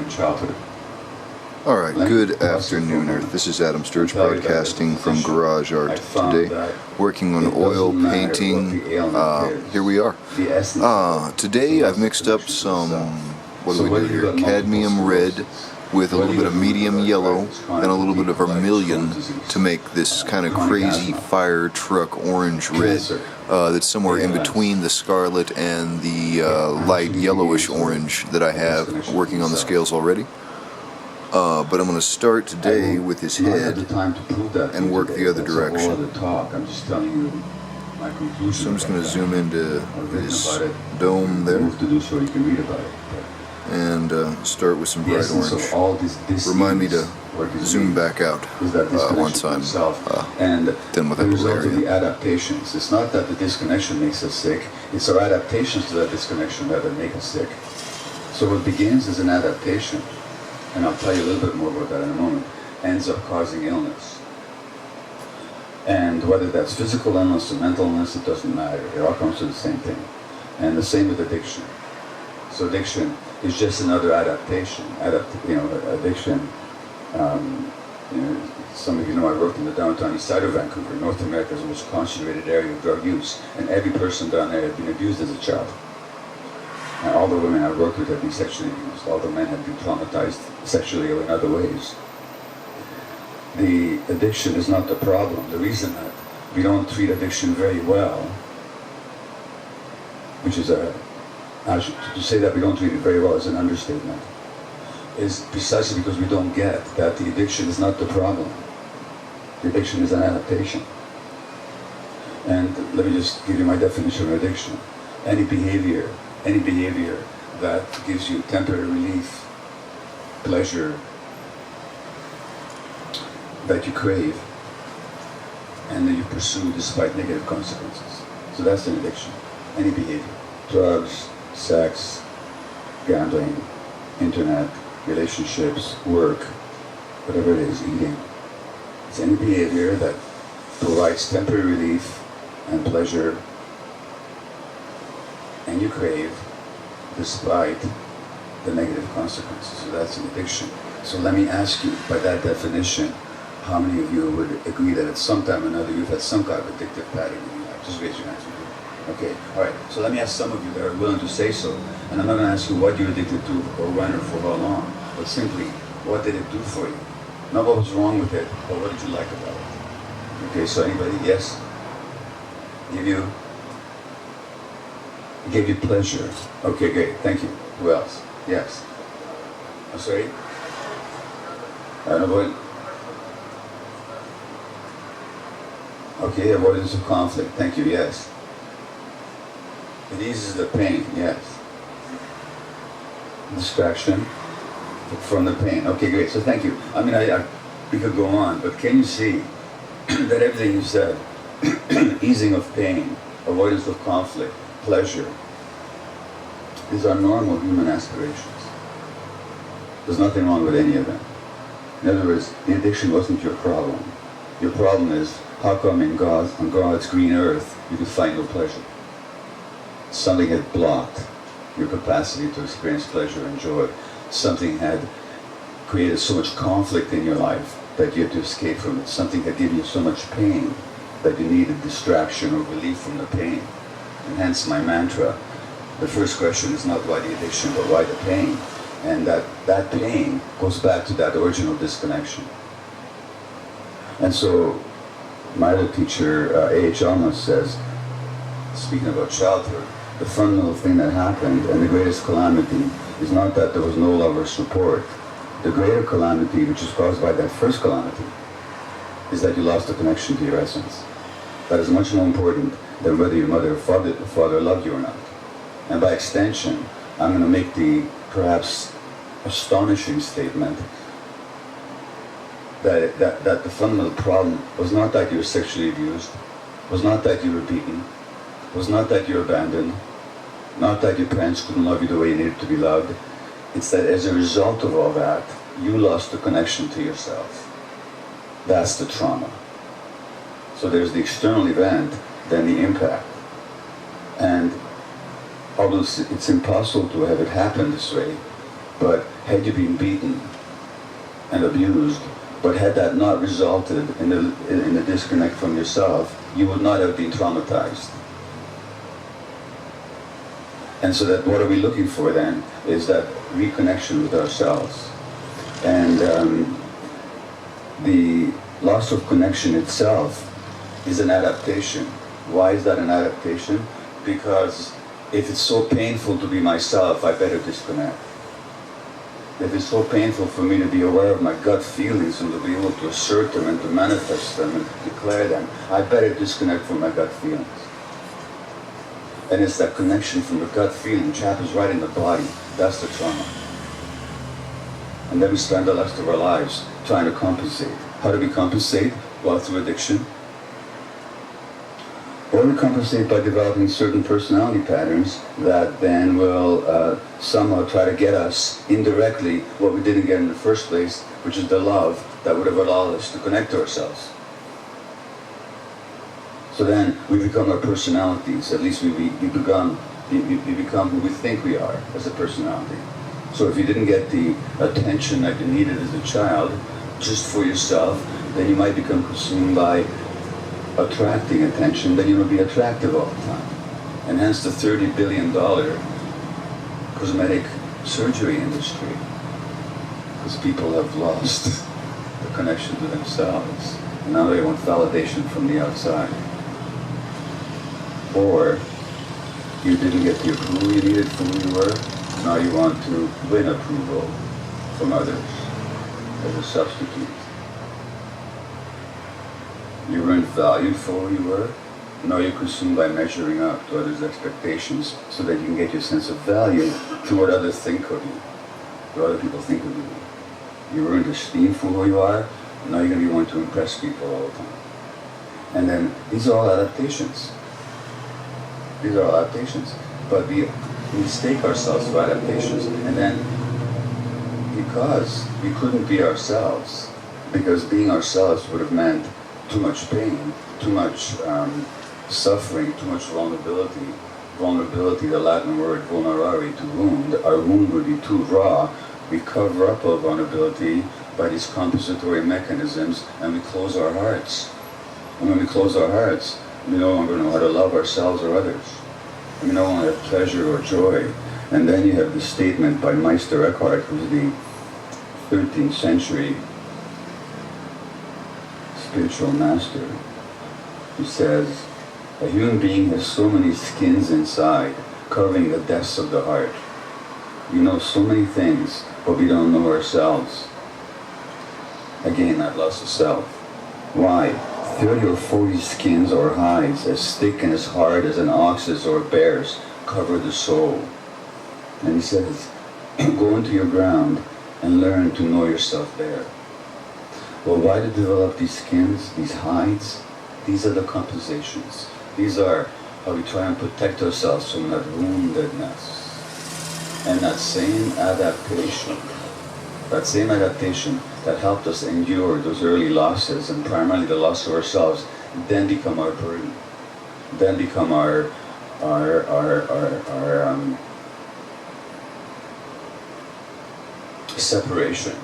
in childhood. Alright, good afternoon, Earth. This is Adam Sturch broadcasting from Garage Art today, working on oil painting. Here we are. Today I've mixed up some, what do we do here, cadmium red with a little bit of medium yellow and a little bit of vermilion to make this kind of crazy fire truck orange red that's somewhere in between the scarlet and the light yellowish orange that I have working on the scales already. But I'm going to start today with his head and work the other direction. So I'm just going to zoom into his dome there and start with some bright orange. Remind me to zoom back out once I'm done with that little area. The adaptations. It's not that the disconnection makes us sick, it's our adaptations to that disconnection that make us sick. So what begins as an adaptation, and I'll tell you a little bit more about that in a moment, ends up causing illness. And whether that's physical illness or mental illness, it doesn't matter. It all comes to the same thing. And the same with addiction. So addiction is just another adaptation. Addiction. Some of you know I worked in the downtown east side of Vancouver, North America's most concentrated area of drug use, and every person down there had been abused as a child. And all the women I worked with had been sexually abused. All the men had been traumatized sexually or in other ways. The addiction is not the problem. The reason that we don't treat addiction very well, which is to say that we don't treat it very well is an understatement, is precisely because we don't get that the addiction is not the problem. The addiction is an adaptation. And let me just give you my definition of addiction. Any behavior that gives you temporary relief, pleasure, that you crave, and that you pursue despite negative consequences. So that's an addiction. Any behavior. Drugs, sex, gambling, internet, relationships, work, whatever it is, eating. It's any behavior that provides temporary relief and pleasure and you crave despite the negative consequences. So that's an addiction. So let me ask you, by that definition, how many of you would agree that at some time or another you've had some kind of addictive pattern in your life? Just raise your hands. Okay, all right. So let me ask some of you that are willing to say so, and I'm not going to ask you what you're addicted to or when or for how long, but simply, what did it do for you? Not what was wrong with it, but what did you like about it? Okay, so anybody? Yes? It gave you pleasure. Okay, great. Thank you. Who else? Yes. I'm sorry? Avoid. Okay, avoidance of conflict. Thank you. Yes. It eases the pain. Yes. Distraction from the pain. Okay, great. So thank you. I mean, we could go on, but can you see that everything you said, easing of pain, avoidance of conflict, pleasure, these are normal human aspirations. There's nothing wrong with any of them. In other words, the addiction wasn't your problem. Your problem is, how come on God's green earth you could find no pleasure? Something had blocked your capacity to experience pleasure and joy. Something had created so much conflict in your life that you had to escape from it. Something had given you so much pain that you needed distraction or relief from the pain. And hence my mantra, the first question is not why the addiction, but why the pain. And that pain goes back to that original disconnection. And so my little teacher, A.H. Alma, says, speaking about childhood, the fundamental thing that happened and the greatest calamity is not that there was no love or support. The greater calamity, which is caused by that first calamity, is that you lost the connection to your essence. That is much more important than whether your mother or father loved you or not. And by extension, I'm going to make the perhaps astonishing statement that the fundamental problem was not that you were sexually abused, was not that you were beaten, was not that you were abandoned, not that your parents couldn't love you the way you needed to be loved. It's that as a result of all that, you lost the connection to yourself. That's the trauma. So there's the external event, then the impact. And although it's impossible to have it happen this way, but had you been beaten and abused, but had that not resulted in the disconnect from yourself, you would not have been traumatized. And so that what are we looking for then is that reconnection with ourselves. And the loss of connection itself is an adaptation. Why is that an adaptation? Because if it's so painful to be myself, I better disconnect. If it's so painful for me to be aware of my gut feelings and to be able to assert them and to manifest them and to declare them, I better disconnect from my gut feelings. And it's that connection from the gut feeling, which happens right in the body. That's the trauma. And then we spend the rest of our lives trying to compensate. How do we compensate? Well, through addiction. Or we compensate by developing certain personality patterns that then will somehow try to get us indirectly what we didn't get in the first place, which is the love that would have allowed us to connect to ourselves. So then we become our personalities. At least we become who we think we are as a personality. So if you didn't get the attention that you needed as a child, just for yourself, then you might become consumed by attracting attention, then you will be attractive all the time. And hence the $30 billion cosmetic surgery industry. Because people have lost the connection to themselves. And now they want validation from the outside. Or you didn't get the approval you needed from who you were, now you want to win approval from others as a substitute. You weren't valued for who you were, now you're consumed by measuring up to others' expectations so that you can get your sense of value to what others think of you, what other people think of you. You weren't esteemed for who you are, now you're going to be wanting to impress people all the time. And then these are all adaptations. These are all adaptations. But we mistake ourselves for adaptations. And then, because we couldn't be ourselves, because being ourselves would have meant too much pain, too much suffering, too much vulnerability. Vulnerability, the Latin word vulnerare, to wound. Our wound would be too raw. We cover up our vulnerability by these compensatory mechanisms, and we close our hearts. And when we close our hearts, we no longer know how to love ourselves or others. We no longer have pleasure or joy. And then you have the statement by Meister Eckhart, who's the 13th century spiritual master, who says, a human being has so many skins inside, covering the depths of the heart. We know so many things, but we don't know ourselves. Again, that loss of self. Why? 30 or 40 skins or hides, as thick and as hard as an ox's or a bear's, cover the soul. And he says, go into your ground and learn to know yourself there. Well, why to develop these skins, these hides? These are the compensations. These are how we try and protect ourselves from that woundedness. And that same adaptation that helped us endure those early losses, and primarily the loss of ourselves, then become our burden, then become our separation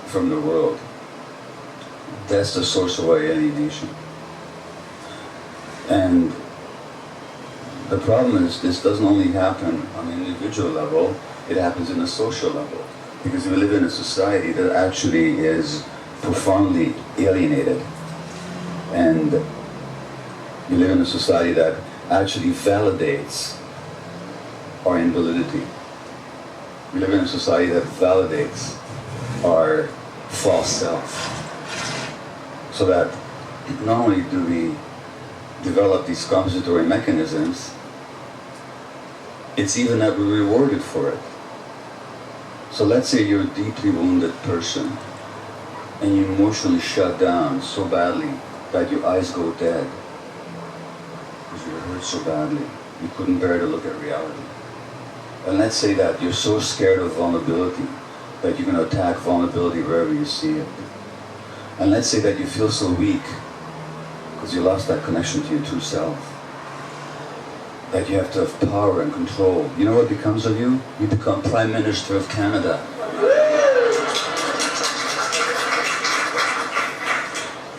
from the world. That's the source of our alienation. And the problem is, this doesn't only happen on an individual level, it happens in a social level. Because we live in a society that actually is profoundly alienated. And we live in a society that actually validates our invalidity. We live in a society that validates our false self. So that not only do we develop these compensatory mechanisms, it's even that we're rewarded for it. So let's say you're a deeply wounded person and you emotionally shut down so badly that your eyes go dead because you were hurt so badly you couldn't bear to look at reality. And let's say that you're so scared of vulnerability that you're going to attack vulnerability wherever you see it. And let's say that you feel so weak because you lost that connection to your true self. that you have to have power and control. You know what becomes of you? You become Prime Minister of Canada.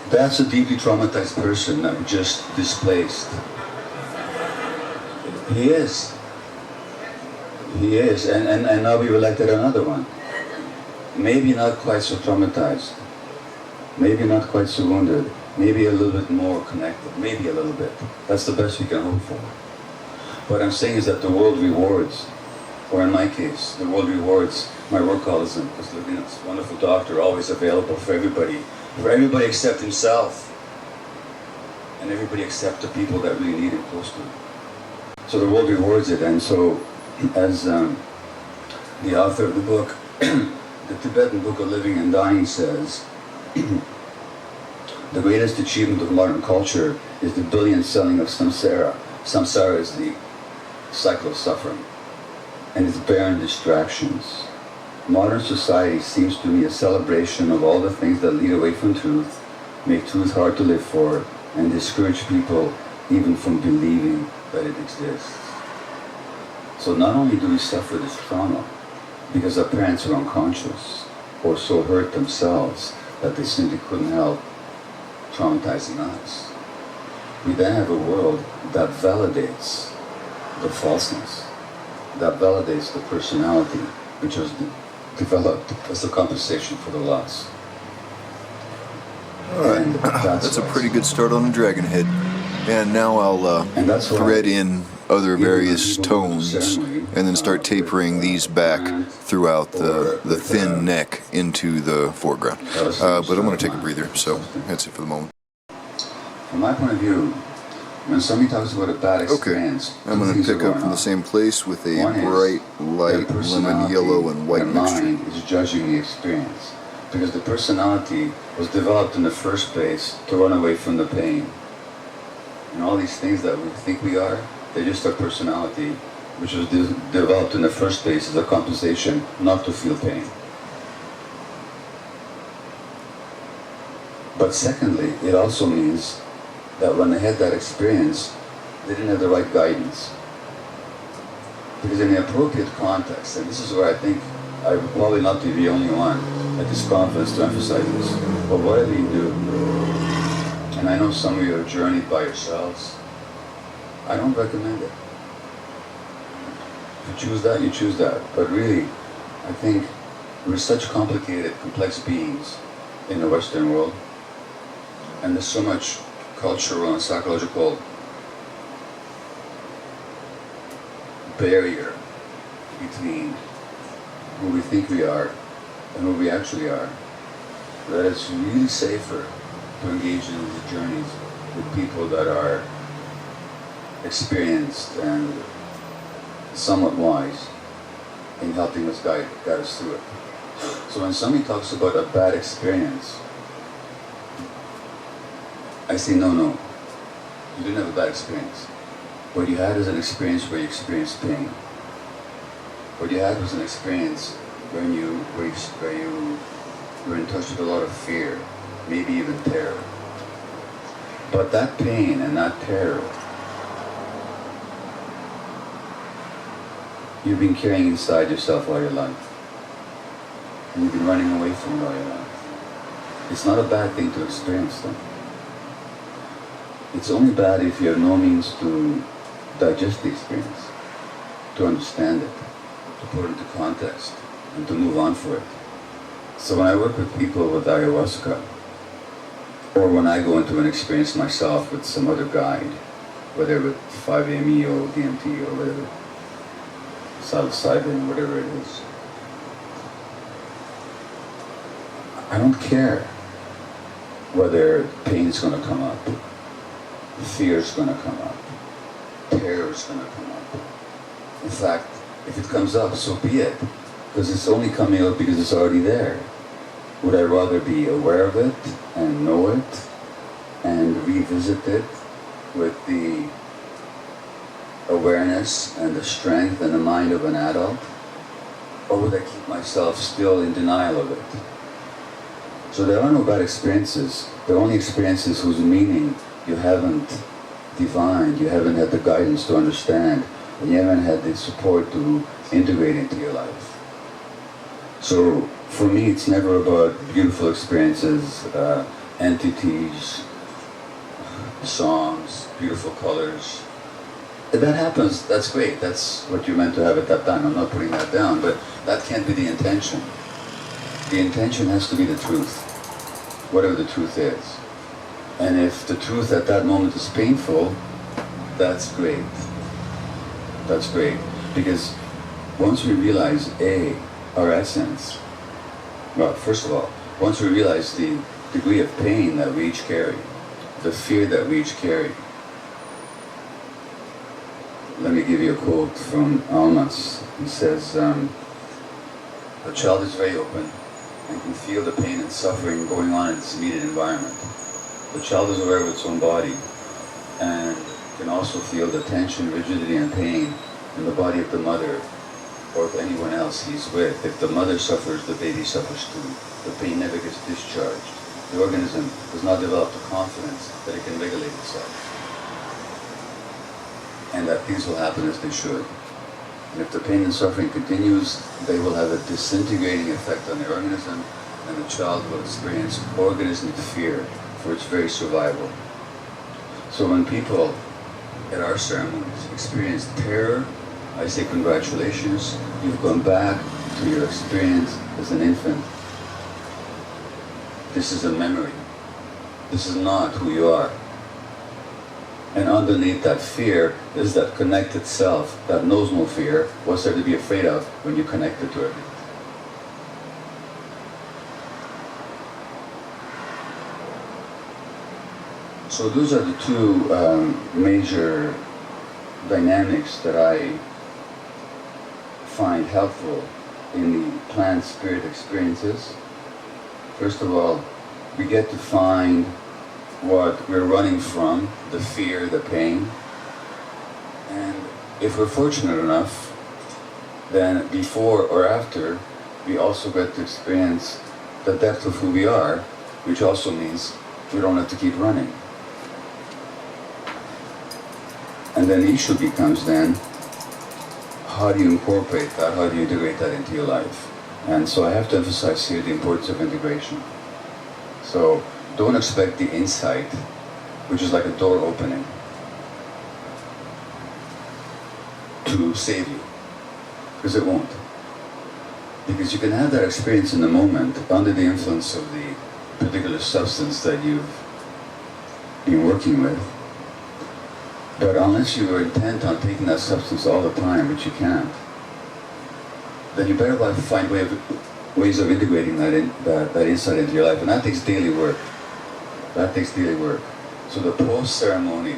That's a deeply traumatized person that just displaced. He is. He is. And now we've elected another one. Maybe not quite so traumatized. Maybe not quite so wounded. Maybe a little bit more connected. Maybe a little bit. That's the best we can hope for. What I'm saying is that the world rewards, or in my case, the world rewards my workaholism, because you know, this wonderful doctor, always available for everybody except himself, and everybody except the people that really need him close to him. So the world rewards it, and so, as the author of the book, the Tibetan Book of Living and Dying says, the greatest achievement of modern culture is the billion selling of samsara. Samsara is the cycle of suffering, and its barren distractions. Modern society seems to me a celebration of all the things that lead away from truth, make truth hard to live for, and discourage people even from believing that it exists. So not only do we suffer this trauma because our parents are unconscious or so hurt themselves that they simply couldn't help traumatizing us, we then have a world that validates the falseness, that validates the personality which was developed as a compensation for the loss. Alright, that's a pretty good start on the Dragon Head. And now I'll thread in other various tones and then start tapering these back throughout the thin neck into the foreground. But I'm going to take a breather, so that's it for the moment. From my point of view, when somebody talks about a bad experience, I'm going to pick up from the same place with a bright, light, lemon, yellow, and white mixture. Mind is judging the experience, because the personality was developed in the first place to run away from the pain. And all these things that we think we are, they're just our personality, which was developed in the first place as a compensation not to feel pain. But secondly, it also means that when they had that experience, they didn't have the right guidance. Because in the appropriate context, and this is where I think I would probably not be the only one at this conference to emphasize this, but whatever you do, and I know some of you have journeyed by yourselves, I don't recommend it. If you choose that, you choose that. But really, I think we're such complicated, complex beings in the Western world, and there's so much cultural and psychological barrier between who we think we are and who we actually are, that it's really safer to engage in these journeys with people that are experienced and somewhat wise in helping us guide us through it. So when somebody talks about a bad experience, I say, no, you didn't have a bad experience. What you had is an experience where you experienced pain. What you had was an experience where you were in touch with a lot of fear, maybe even terror. But that pain and that terror, you've been carrying inside yourself all your life. And you've been running away from it all your life. It's not a bad thing to experience them. It's only bad if you have no means to digest the experience, to understand it, to put it into context, and to move on for it. So when I work with people with ayahuasca, or when I go into an experience myself with some other guide, whether with 5-ME or DMT or whatever, psilocybin, whatever it is, I don't care whether pain is going to come up, fear is going to come up, terror is going to come up. In fact, if it comes up, so be it, because it's only coming up because it's already there. Would I rather be aware of it and know it and revisit it with the awareness and the strength and the mind of an adult? Or would I keep myself still in denial of it? So there are no bad experiences. There are only experiences whose meaning you haven't divined, you haven't had the guidance to understand, and you haven't had the support to integrate into your life. So for me, it's never about beautiful experiences, entities, songs, beautiful colors. If that happens, that's great. That's what you're meant to have at that time. I'm not putting that down, but that can't be the intention. The intention has to be the truth, whatever the truth is. And if the truth at that moment is painful, that's great. That's great. Because once we realize, our essence, well, first of all, once we realize the degree of pain that we each carry, the fear that we each carry. Let me give you a quote from Almas. He says, "The child is very open and can feel the pain and suffering going on in its immediate environment. The child is aware of its own body and can also feel the tension, rigidity, and pain in the body of the mother or of anyone else he's with. If the mother suffers, the baby suffers too. The pain never gets discharged. The organism does not develop the confidence that it can regulate itself, and that things will happen as they should. And if the pain and suffering continues, they will have a disintegrating effect on the organism, and the child will experience organismic fear for its very survival." So when people at our ceremonies experience terror, I say congratulations, you've gone back to your experience as an infant. This is a memory. This is not who you are. And underneath that fear is that connected self that knows no fear. What's there to be afraid of when you're connected to everything? So those are the two major dynamics that I find helpful in the plant-spirit experiences. First of all, we get to find what we're running from, the fear, the pain. And if we're fortunate enough, then before or after, we also get to experience the depth of who we are, which also means we don't have to keep running. And then the issue becomes then, how do you incorporate that? How do you integrate that into your life? And so I have to emphasize here the importance of integration. So don't expect the insight, which is like a door opening, to save you, because it won't. Because you can have that experience in the moment under the influence of the particular substance that you've been working with. But unless you are intent on taking that substance all the time, which you can't, then you better find ways of integrating that insight into your life. And that takes daily work. That takes daily work. So the post-ceremony,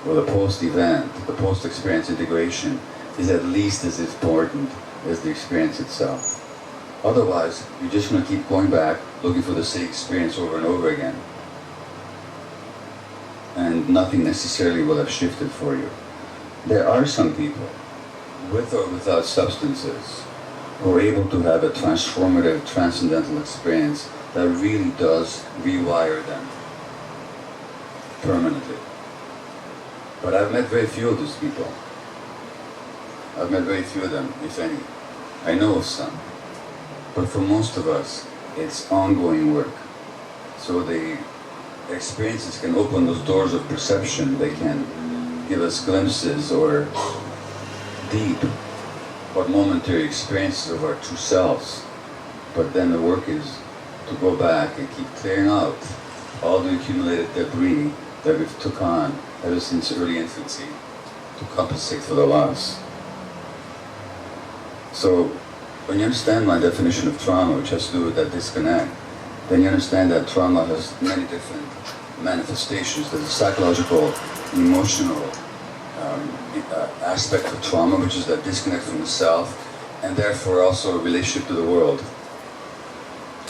or the post-event, the post-experience integration is at least as important as the experience itself. Otherwise, you're just going to keep going back, looking for the same experience over and over again. And nothing necessarily will have shifted for you. There are some people, with or without substances, who are able to have a transformative, transcendental experience that really does rewire them permanently. But I've met very few of these people. I've met very few of them, if any. I know of some. But for most of us, it's ongoing work. So the experiences can open those doors of perception. They can give us glimpses or deep but momentary experiences of our true selves. But then the work is to go back and keep clearing out all the accumulated debris that we've took on ever since early infancy to compensate for the loss. So when you understand my definition of trauma, which has to do with that disconnect, then you understand that trauma has many different manifestations. There's a psychological, emotional aspect of trauma, which is that disconnect from the self, and therefore also a relationship to the world.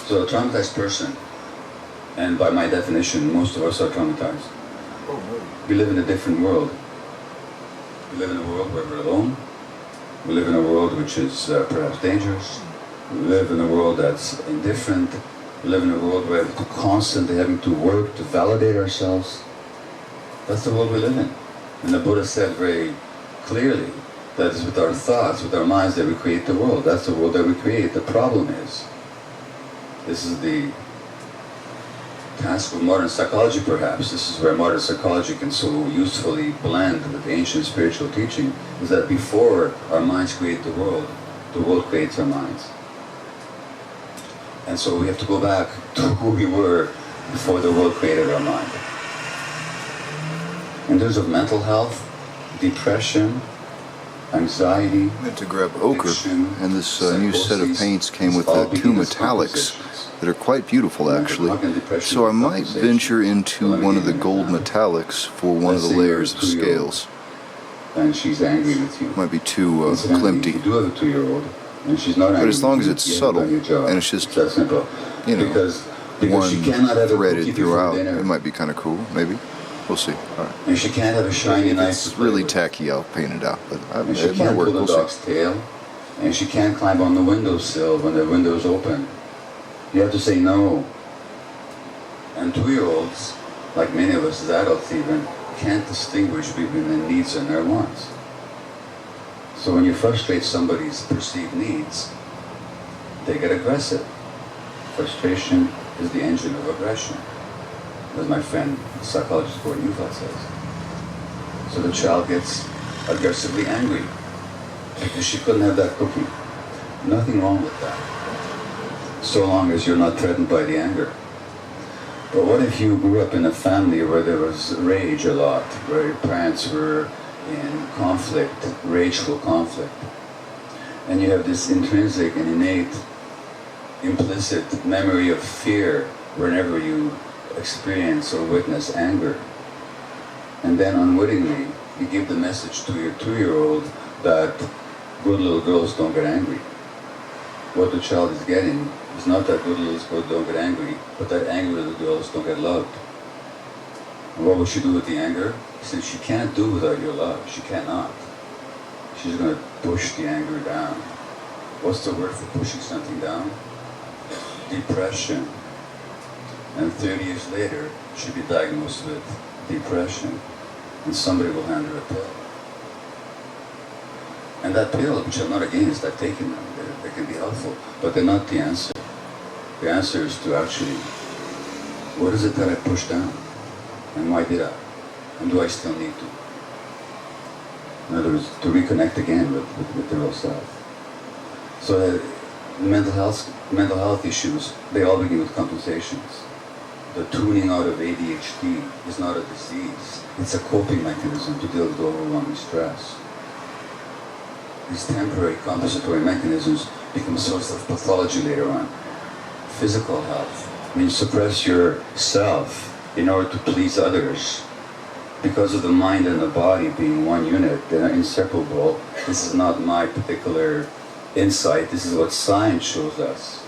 So a traumatized person, and by my definition, most of us are traumatized. We live in a different world. We live in a world where we're alone. We live in a world which is perhaps dangerous. We live in a world that's indifferent. We live in a world where we're constantly having to work to validate ourselves. That's the world we live in. And the Buddha said very clearly that it's with our thoughts, with our minds that we create the world. That's the world that we create. The problem is, this is the task of modern psychology perhaps, this is where modern psychology can so usefully blend with ancient spiritual teaching, is that before our minds create the world creates our minds. And so we have to go back to who we were before the world created our mind. In terms of mental health, depression, anxiety, I went to grab ochre, addiction, and this new set of paints came with two metallics that are quite beautiful actually. So I might venture into one of the gold metallics for one of the layers of scales. And she's angry with you. Might be too Incidentally, klimpty. you do have a 2-year-old, and she's not angry. But as long as with it's you, subtle you have done your job. and it's just, that simple. you know, because one she cannot have a threaded cookie before throughout, dinner, it might be kind of cool, maybe. We'll see. All right. and she can't have a shiny, nice. It's really tacky, I'll paint it out, but And she it might can't work, pull the we'll dog's see. tail, and she can't climb on the windowsill when the window's open. You have to say no. And 2-year-olds, like many of us as adults even, can't distinguish between their needs and their wants. So when you frustrate somebody's perceived needs, they get aggressive. Frustration is the engine of aggression, as my friend, psychologist Gordon Youthall says. So the child gets aggressively angry because she couldn't have that cookie. Nothing wrong with that, so long as you're not threatened by the anger. But what if you grew up in a family where there was rage a lot, where your parents were in conflict, rageful conflict, and you have this intrinsic and innate, implicit memory of fear whenever you experience or witness anger, and then unwittingly you give the message to your 2-year-old that good little girls don't get angry. What the child is getting is not that good little girls don't get angry, but that angry little girls don't get loved. And what will she do with the anger? Since she can't do without your love, she cannot. She's going to push the anger down. What's the word for pushing something down? Depression. And 30 years later, she'll be diagnosed with depression, and somebody will hand her a pill. And that pill, which I'm not against, I've taken them, they can be helpful, but they're not the answer. The answer is to actually, what is it that I pushed down? And why did I? And do I still need to? In other words, to reconnect again with the real self. So that mental health issues, they all begin with compensations. The tuning out of ADHD is not a disease. It's a coping mechanism to deal with overwhelming stress. These temporary compensatory mechanisms become a source of pathology later on. Physical health, when you suppress yourself in order to please others, because of the mind and the body being one unit, they're inseparable. This is not my particular insight, this is what science shows us.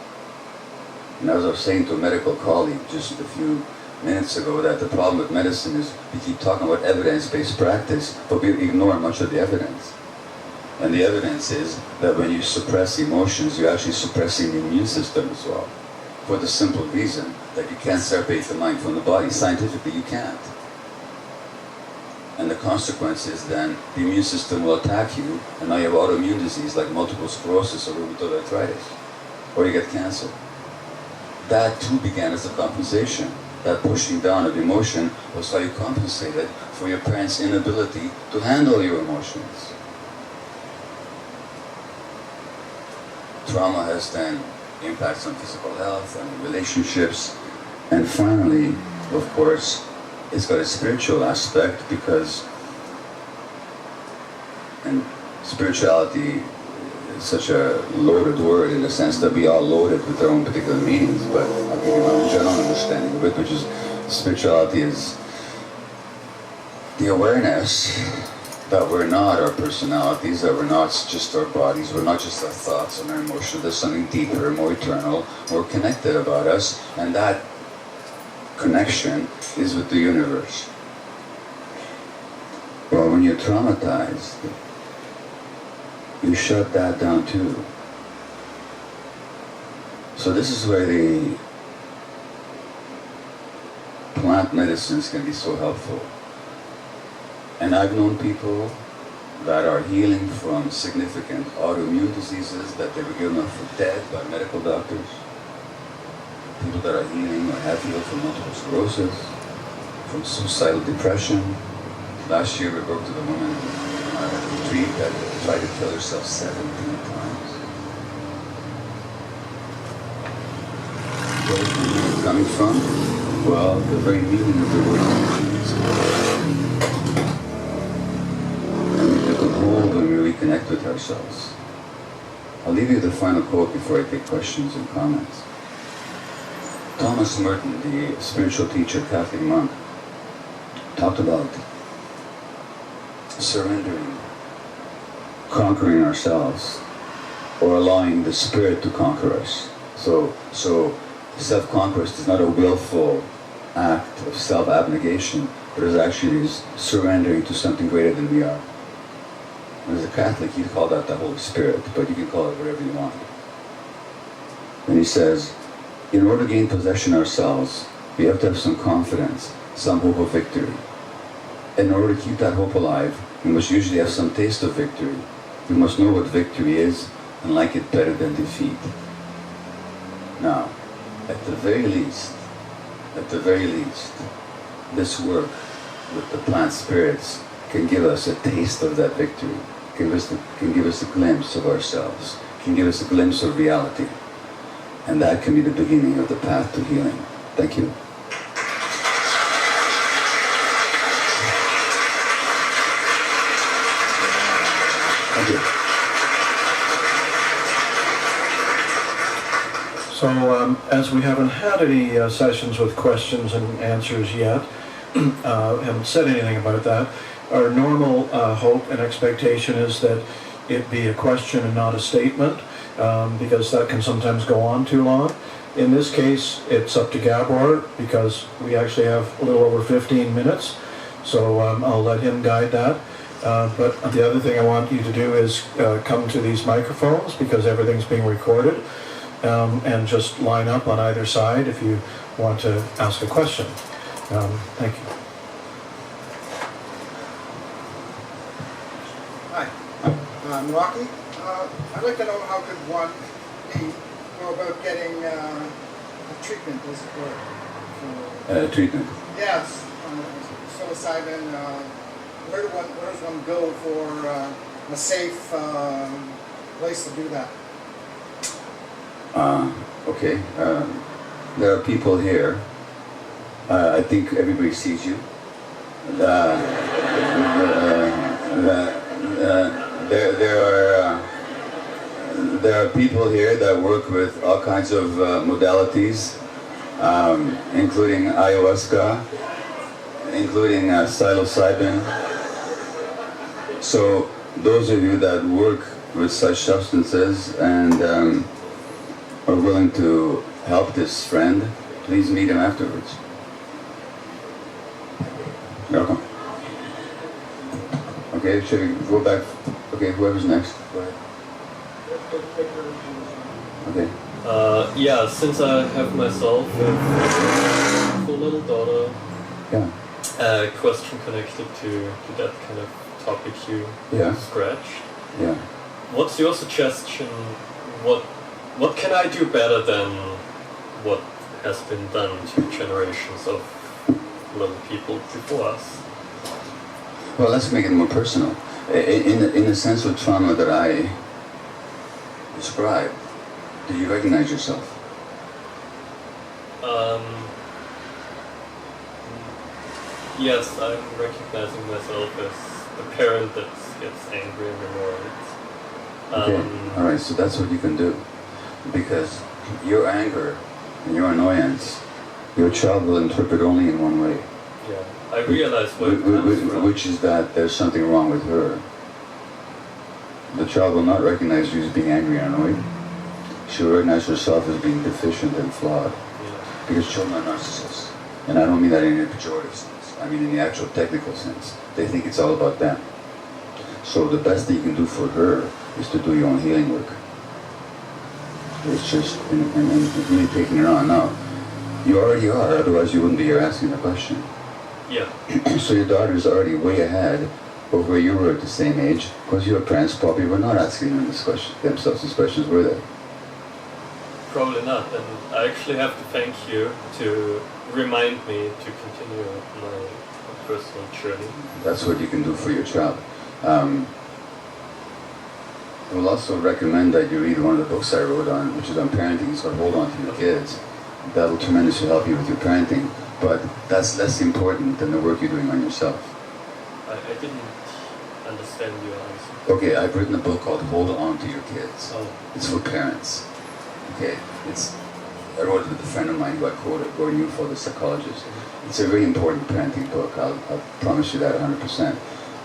And as I was saying to a medical colleague just a few minutes ago, that the problem with medicine is we keep talking about evidence-based practice, but we ignore much of the evidence. And the evidence is that when you suppress emotions, you're actually suppressing the immune system as well. For the simple reason that you can't separate the mind from the body. Scientifically, you can't. And the consequence is then the immune system will attack you, and now you have autoimmune disease like multiple sclerosis or rheumatoid arthritis, or you get cancer. That too began as a compensation. That pushing down of emotion was how you compensated for your parents' inability to handle your emotions. Trauma has then impacts on physical health and relationships, and finally, of course, it's got a spiritual aspect, because, and spirituality is such a loaded word in the sense that we all load it with their own particular meanings, but I'll give you my own general understanding of it, which is spirituality is the awareness that we're not our personalities, that we're not just our bodies, we're not just our thoughts and our emotions, there's something deeper, more eternal, more connected about us, and that connection is with the universe. Well, when you're traumatized, you shut that down too. So this is where the plant medicines can be so helpful. And I've known people that are healing from significant autoimmune diseases that they were given up for dead by medical doctors. People that are healing or have healed from multiple sclerosis, from suicidal depression. Last year we worked with a woman on a retreat that tried to kill herself 17 times. Where is it coming from? Well, the very meaning of the word is and we took a hold when we reconnect with ourselves. I'll leave you the final quote before I take questions and comments. Thomas Merton, the spiritual teacher, Catholic monk, talked about surrendering, conquering ourselves, or allowing the spirit to conquer us. So self-conquest is not a willful act of self-abnegation, but is actually surrendering to something greater than we are. And as a Catholic, you'd call that the Holy Spirit, but you can call it whatever you want. And he says, in order to gain possession ourselves, we have to have some confidence, some hope of victory. In order to keep that hope alive, we must usually have some taste of victory. We must know what victory is and like it better than defeat. Now, at the very least, this work with the plant spirits can give us a taste of that victory, can give us a glimpse of ourselves, can give us a glimpse of reality. And that can be the beginning of the path to healing. Thank you. Thank you. So, as we haven't had any sessions with questions and answers yet, haven't said anything about that, our normal hope and expectation is that it be a question and not a statement, because that can sometimes go on too long. In this case, it's up to Gabor, because we actually have a little over 15 minutes, so I'll let him guide that. But the other thing I want you to do is come to these microphones, because everything's being recorded, and just line up on either side if you want to ask a question. Thank you. Hi, I'm Rocky. I'd like to know how could one go about getting a treatment, as it were? Treatment? Yes, psilocybin. Where does one go for a safe place to do that? Okay. There are people here. I think everybody sees you. There are people here that work with all kinds of modalities, including ayahuasca, including psilocybin. So those of you that work with such substances and are willing to help this friend, please meet him afterwards. Welcome. Okay, should we go back? Okay, whoever's next. Go ahead. Okay. Yeah, since I have myself a full little daughter, Yeah. a question connected to that kind of topic you scratched. Yeah. What's your suggestion? What can I do better than what has been done to generations of little people before us? Well, let's make it more personal. In the sense of trauma that I described, do you recognize yourself? Yes, I'm recognizing myself as the parent that gets angry and annoyed. Okay, all right, so that's what you can do. Because your anger and your annoyance, your child will interpret only in one way. Yeah, I realize where it comes from. Which is that there's something wrong with her. The child will not recognize you as being angry and annoyed. She'll recognize herself as being deficient and flawed. Yeah. Because children are narcissists. And I don't mean that in a pejorative sense. I mean in the actual technical sense. They think it's all about them. So the best thing you can do for her is to do your own healing work. It's just, and really taking her on. Now, you already are, otherwise you wouldn't be here asking the question. Yeah. So your daughter's already way ahead of where you were at the same age, because your parents probably were not asking themselves these questions, were they? Probably not, and I actually have to thank you to remind me to continue my personal journey. That's what you can do for your child. I will also recommend that you read one of the books I wrote on, which is on parenting. It's called Hold On to Your Kids. That will tremendously help you with your parenting, but that's less important than the work you're doing on yourself. I didn't understand your answer. Okay, I've written a book called Hold On to Your Kids. Oh. It's for parents. Okay, I wrote it with a friend of mine who I quoted, Gordon Newfall, the psychologist. It's a very important parenting book. I'll promise you that 100%.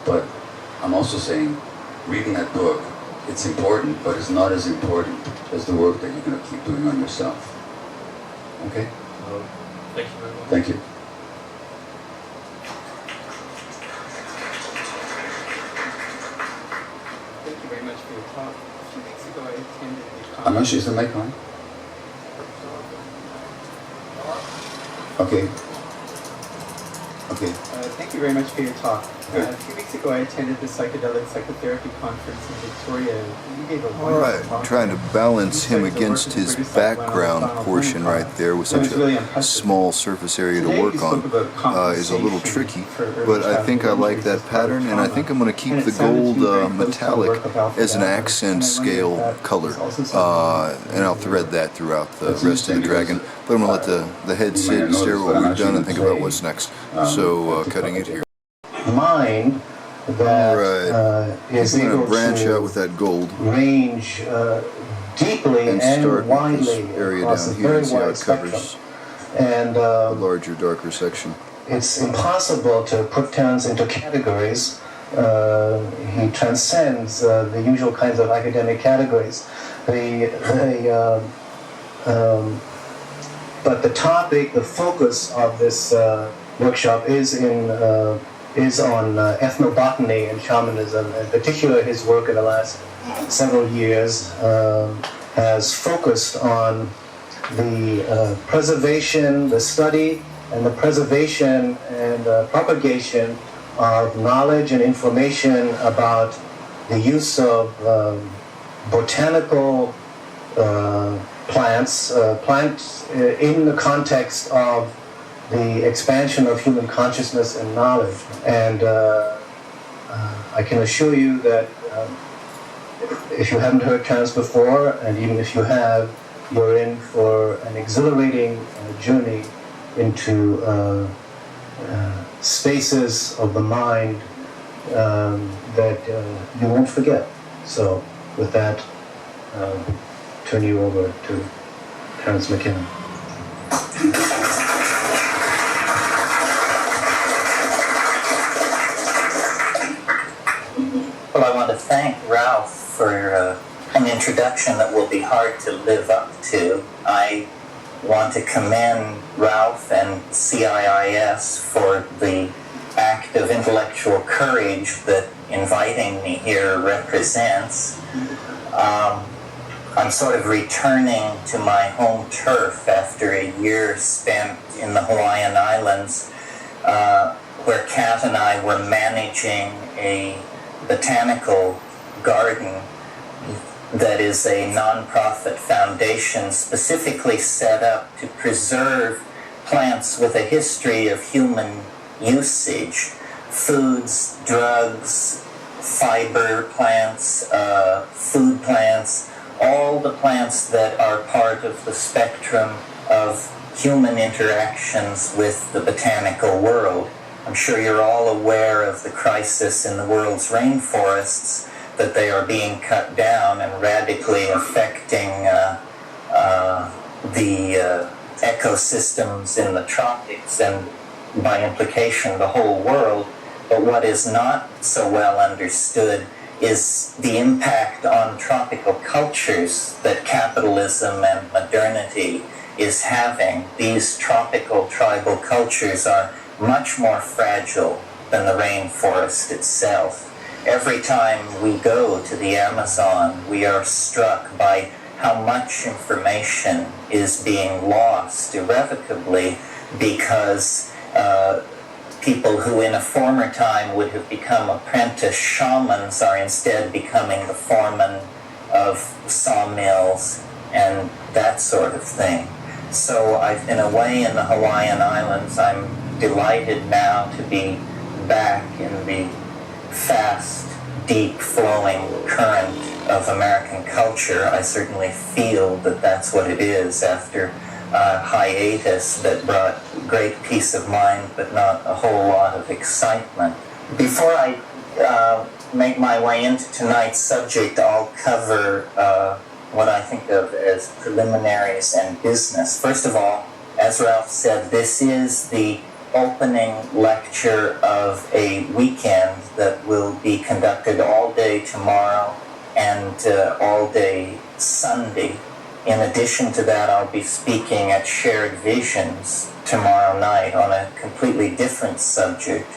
But I'm also saying, reading that book, it's important, but it's not as important as the work that you're going to keep doing on yourself. Okay? Thank you very much. Thank you. Thank you very much for your talk. A few weeks ago, I attended a conference. I'm not sure, is the mic on? Okay. Okay. Thank you very much for your talk. Good. A few weeks ago, I attended the psychedelic psychotherapy conference in Victoria. You gave a All wonderful right, talk. trying to balance him You said the against work of the his British psychoanalyst background Donald portion Winnicott. right there with It was such really a impressive. small surface area to Today work you on spoke about is a little compensation tricky, for early but I think I childhood like injuries that as part of pattern, and I think I'm going to keep And it the sounded to gold me very close to the metallic work of Alfred as an Adler. accent And I wonder scale if that color, is also something and I'll thread that throughout the That's rest of the interesting dragon, because, but I'm going to let the head you sit might and not stare notice, what but I'm we've done and actually think about playing, what's next. at So the cutting it top. here. Mind that is I'm going able to branch to out with that gold range deeply and and start with widely this area across down a here very and see how wide it spectrum. covers And the larger, darker section. it's impossible to put Terence into categories. He transcends the usual kinds of academic categories. But the topic, the focus of this workshop is on ethnobotany and shamanism. In particular, his work in the last several years has focused on the preservation, the study, and the preservation and propagation of knowledge and information about the use of botanical plants in the context of the expansion of human consciousness and knowledge. And I can assure you that if you haven't heard Terence before, and even if you have, you're in for an exhilarating journey into spaces of the mind that you won't forget. So with that, turn you over to Terence McKinnon. Well, I want to thank Ralph for an introduction that will be hard to live up to. I want to commend Ralph and CIIS for the act of intellectual courage that inviting me here represents. I'm sort of returning to my home turf after a year spent in the Hawaiian Islands, where Kat and I were managing a botanical garden that is a non-profit foundation specifically set up to preserve plants with a history of human usage, foods, drugs, fiber plants, food plants, all the plants that are part of the spectrum of human interactions with the botanical world. I'm sure you're all aware of the crisis in the world's rainforests, that they are being cut down and radically affecting the ecosystems in the tropics and by implication the whole world. But what is not so well understood is the impact on tropical cultures that capitalism and modernity is having. These tropical tribal cultures are much more fragile than the rainforest itself. Every time we go to the Amazon, we are struck by how much information is being lost irrevocably because people who in a former time would have become apprentice shamans are instead becoming the foremen of sawmills and that sort of thing. So I've been away in the Hawaiian Islands. I'm delighted now to be back in the fast, deep flowing current of American culture. I certainly feel that that's what it is after a hiatus that brought great peace of mind but not a whole lot of excitement. Before I make my way into tonight's subject, I'll cover what I think of as preliminaries and business. First of all, as Ralph said, this is the opening lecture of a weekend that will be conducted all day tomorrow and all day Sunday. In addition to that, I'll be speaking at Shared Visions tomorrow night on a completely different subject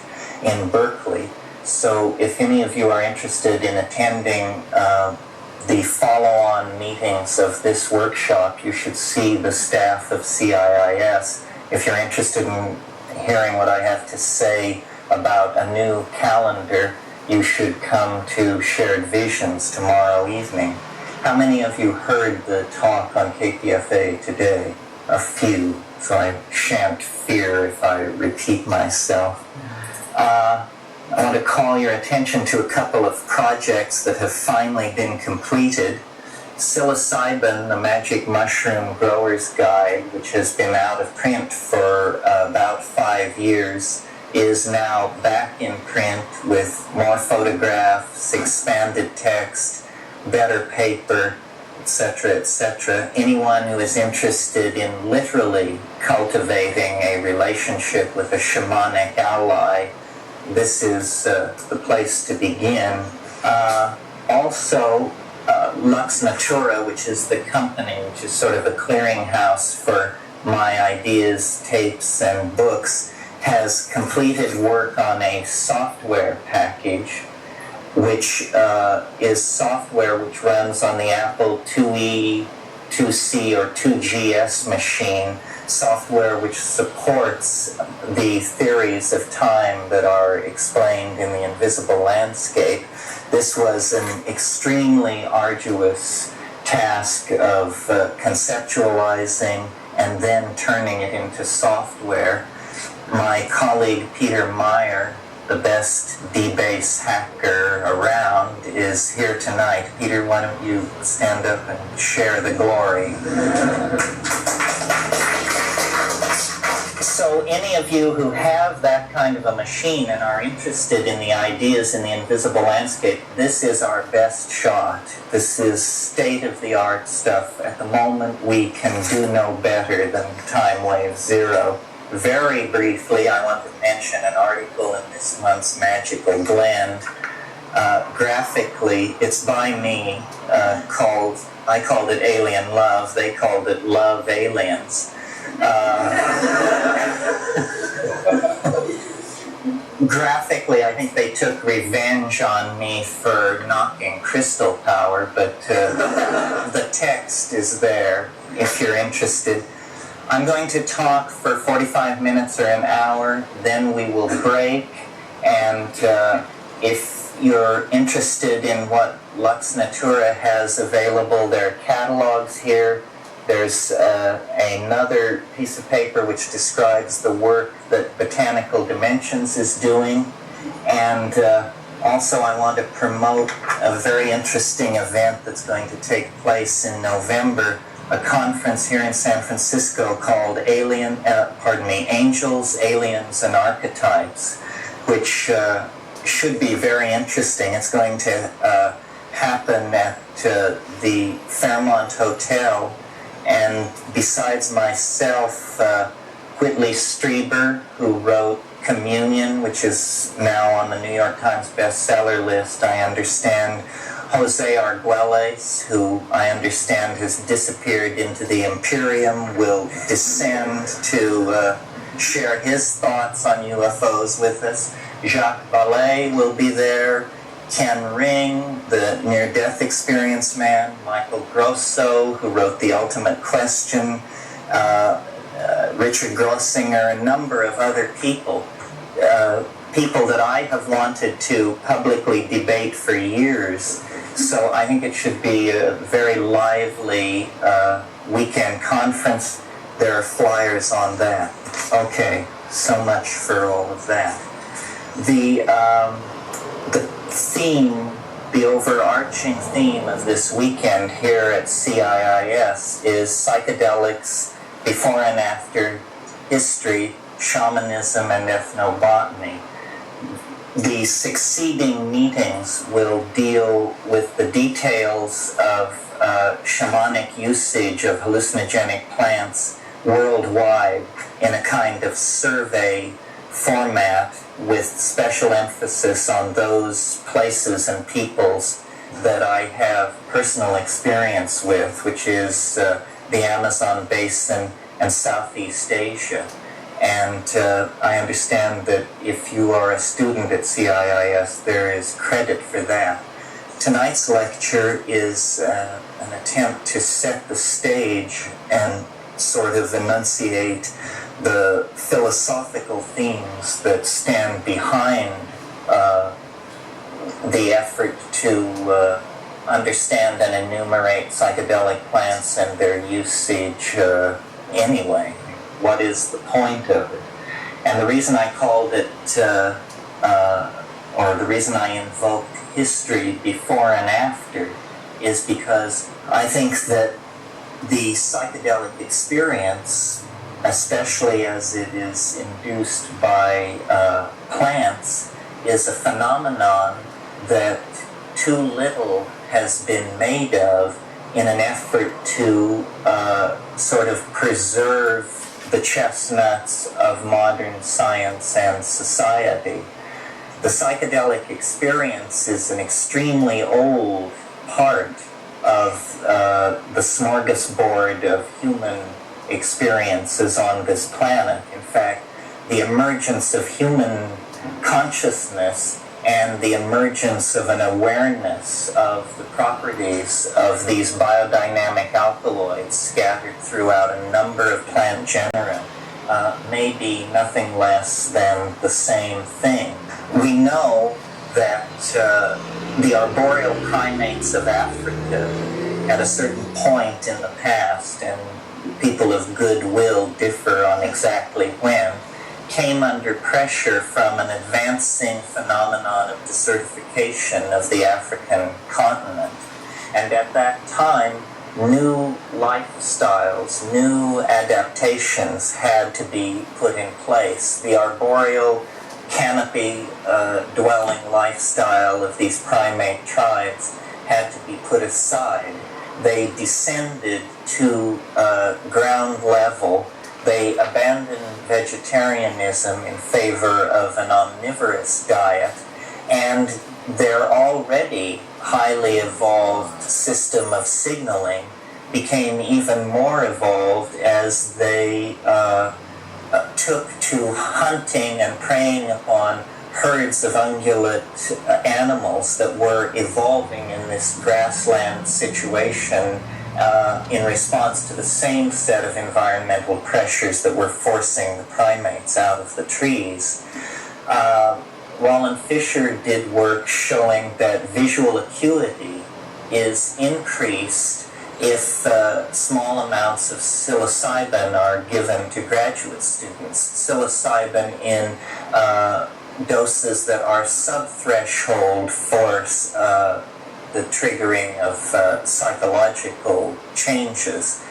in Berkeley. So if any of you are interested in attending the follow-on meetings of this workshop, you should see the staff of CIIS. If you're interested in hearing what I have to say about a new calendar, you should come to Shared Visions tomorrow evening. How many of you heard the talk on KPFA today? A few, so I shan't fear if I repeat myself. I want to call your attention to a couple of projects that have finally been completed. Psilocybin, the Magic Mushroom Grower's Guide, which has been out of print for about 5 years, is now back in print with more photographs, expanded text, better paper, etc., etc. Anyone who is interested in literally cultivating a relationship with a shamanic ally, this is the place to begin. Also, Lux Natura, which is the company, which is sort of a clearinghouse for my ideas, tapes, and books, has completed work on a software package, which is software which runs on the Apple IIe, 2C, or 2GS machine, software which supports the theories of time that are explained in the invisible landscape. This was an extremely arduous task of conceptualizing and then turning it into software. My colleague Peter Meyer, the best debase hacker around, is here tonight. Peter, why don't you stand up and share the glory? So any of you who have that kind of a machine and are interested in the ideas in the invisible landscape, this is our best shot. This is state-of-the-art stuff. At the moment, we can do no better than Time Wave Zero. Very briefly, I want to mention an article in this month's Magical Blend. Graphically, it's by me, I called it Alien Love, they called it Love Aliens. Graphically, I think they took revenge on me for knocking Crystal Power, but the text is there if you're interested. I'm going to talk for 45 minutes or an hour, then we will break, and if you're interested in what Lux Natura has available, there are catalogs here. There's another piece of paper which describes the work that Botanical Dimensions is doing, and also I want to promote a very interesting event that's going to take place in November, a conference here in San Francisco called Angels, Aliens, and Archetypes, which should be very interesting. It's going to happen at the Fairmont Hotel, and besides myself, Whitley Strieber, who wrote Communion, which is now on the New York Times bestseller list, I understand, Jose Arguelles, who I understand has disappeared into the Imperium, will descend to share his thoughts on UFOs with us. Jacques Vallée will be there. Ken Ring, the near-death experience man. Michael Grosso, who wrote The Ultimate Question. Richard Grossinger, a number of other people. people that I have wanted to publicly debate for years. So I think it should be a very lively weekend conference. There are flyers on that. Okay, so much for all of that. The theme, the overarching theme of this weekend here at CIIS is psychedelics, before and after, history, shamanism, and ethnobotany. The succeeding meetings will deal with the details of shamanic usage of hallucinogenic plants worldwide in a kind of survey format with special emphasis on those places and peoples that I have personal experience with, which is the Amazon basin and Southeast Asia. And I understand that if you are a student at CIIS, there is credit for that. Tonight's lecture is an attempt to set the stage and sort of enunciate the philosophical themes that stand behind the effort to understand and enumerate psychedelic plants and their usage anyway. What is the point of it? And the reason I called it, or the reason I invoked history before and after, is because I think that the psychedelic experience, especially as it is induced by plants, is a phenomenon that too little has been made of in an effort to sort of preserve the chestnuts of modern science and society. The psychedelic experience is an extremely old part of the smorgasbord of human experiences on this planet. In fact, the emergence of human consciousness and the emergence of an awareness of the properties of these biodynamic alkaloids scattered throughout a number of plant genera may be nothing less than the same thing. We know that the arboreal primates of Africa at a certain point in the past, and people of goodwill differ on exactly when, came under pressure from an advancing phenomenon of desertification of the African continent. And at that time, new lifestyles, new adaptations had to be put in place. The arboreal canopy dwelling lifestyle of these primate tribes had to be put aside. They descended to ground level. They abandoned vegetarianism in favor of an omnivorous diet, and their already highly evolved system of signaling became even more evolved as they took to hunting and preying upon herds of ungulate animals that were evolving in this grassland situation in response to the same set of environmental pressures that were forcing the primates out of the trees. Roland Fisher did work showing that visual acuity is increased if small amounts of psilocybin are given to graduate students. Psilocybin in doses that are sub-threshold for the triggering of psychological changes.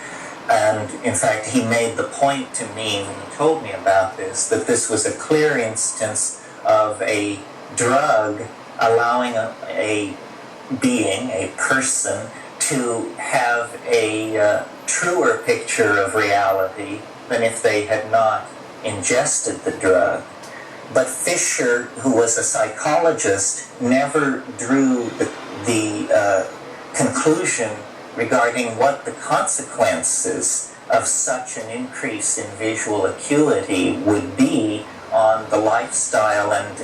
And in fact, he made the point to me when he told me about this, that this was a clear instance of a drug allowing a being, a person, to have a truer picture of reality than if they had not ingested the drug. But Fisher, who was a psychologist, never drew the conclusion regarding what the consequences of such an increase in visual acuity would be on the lifestyle and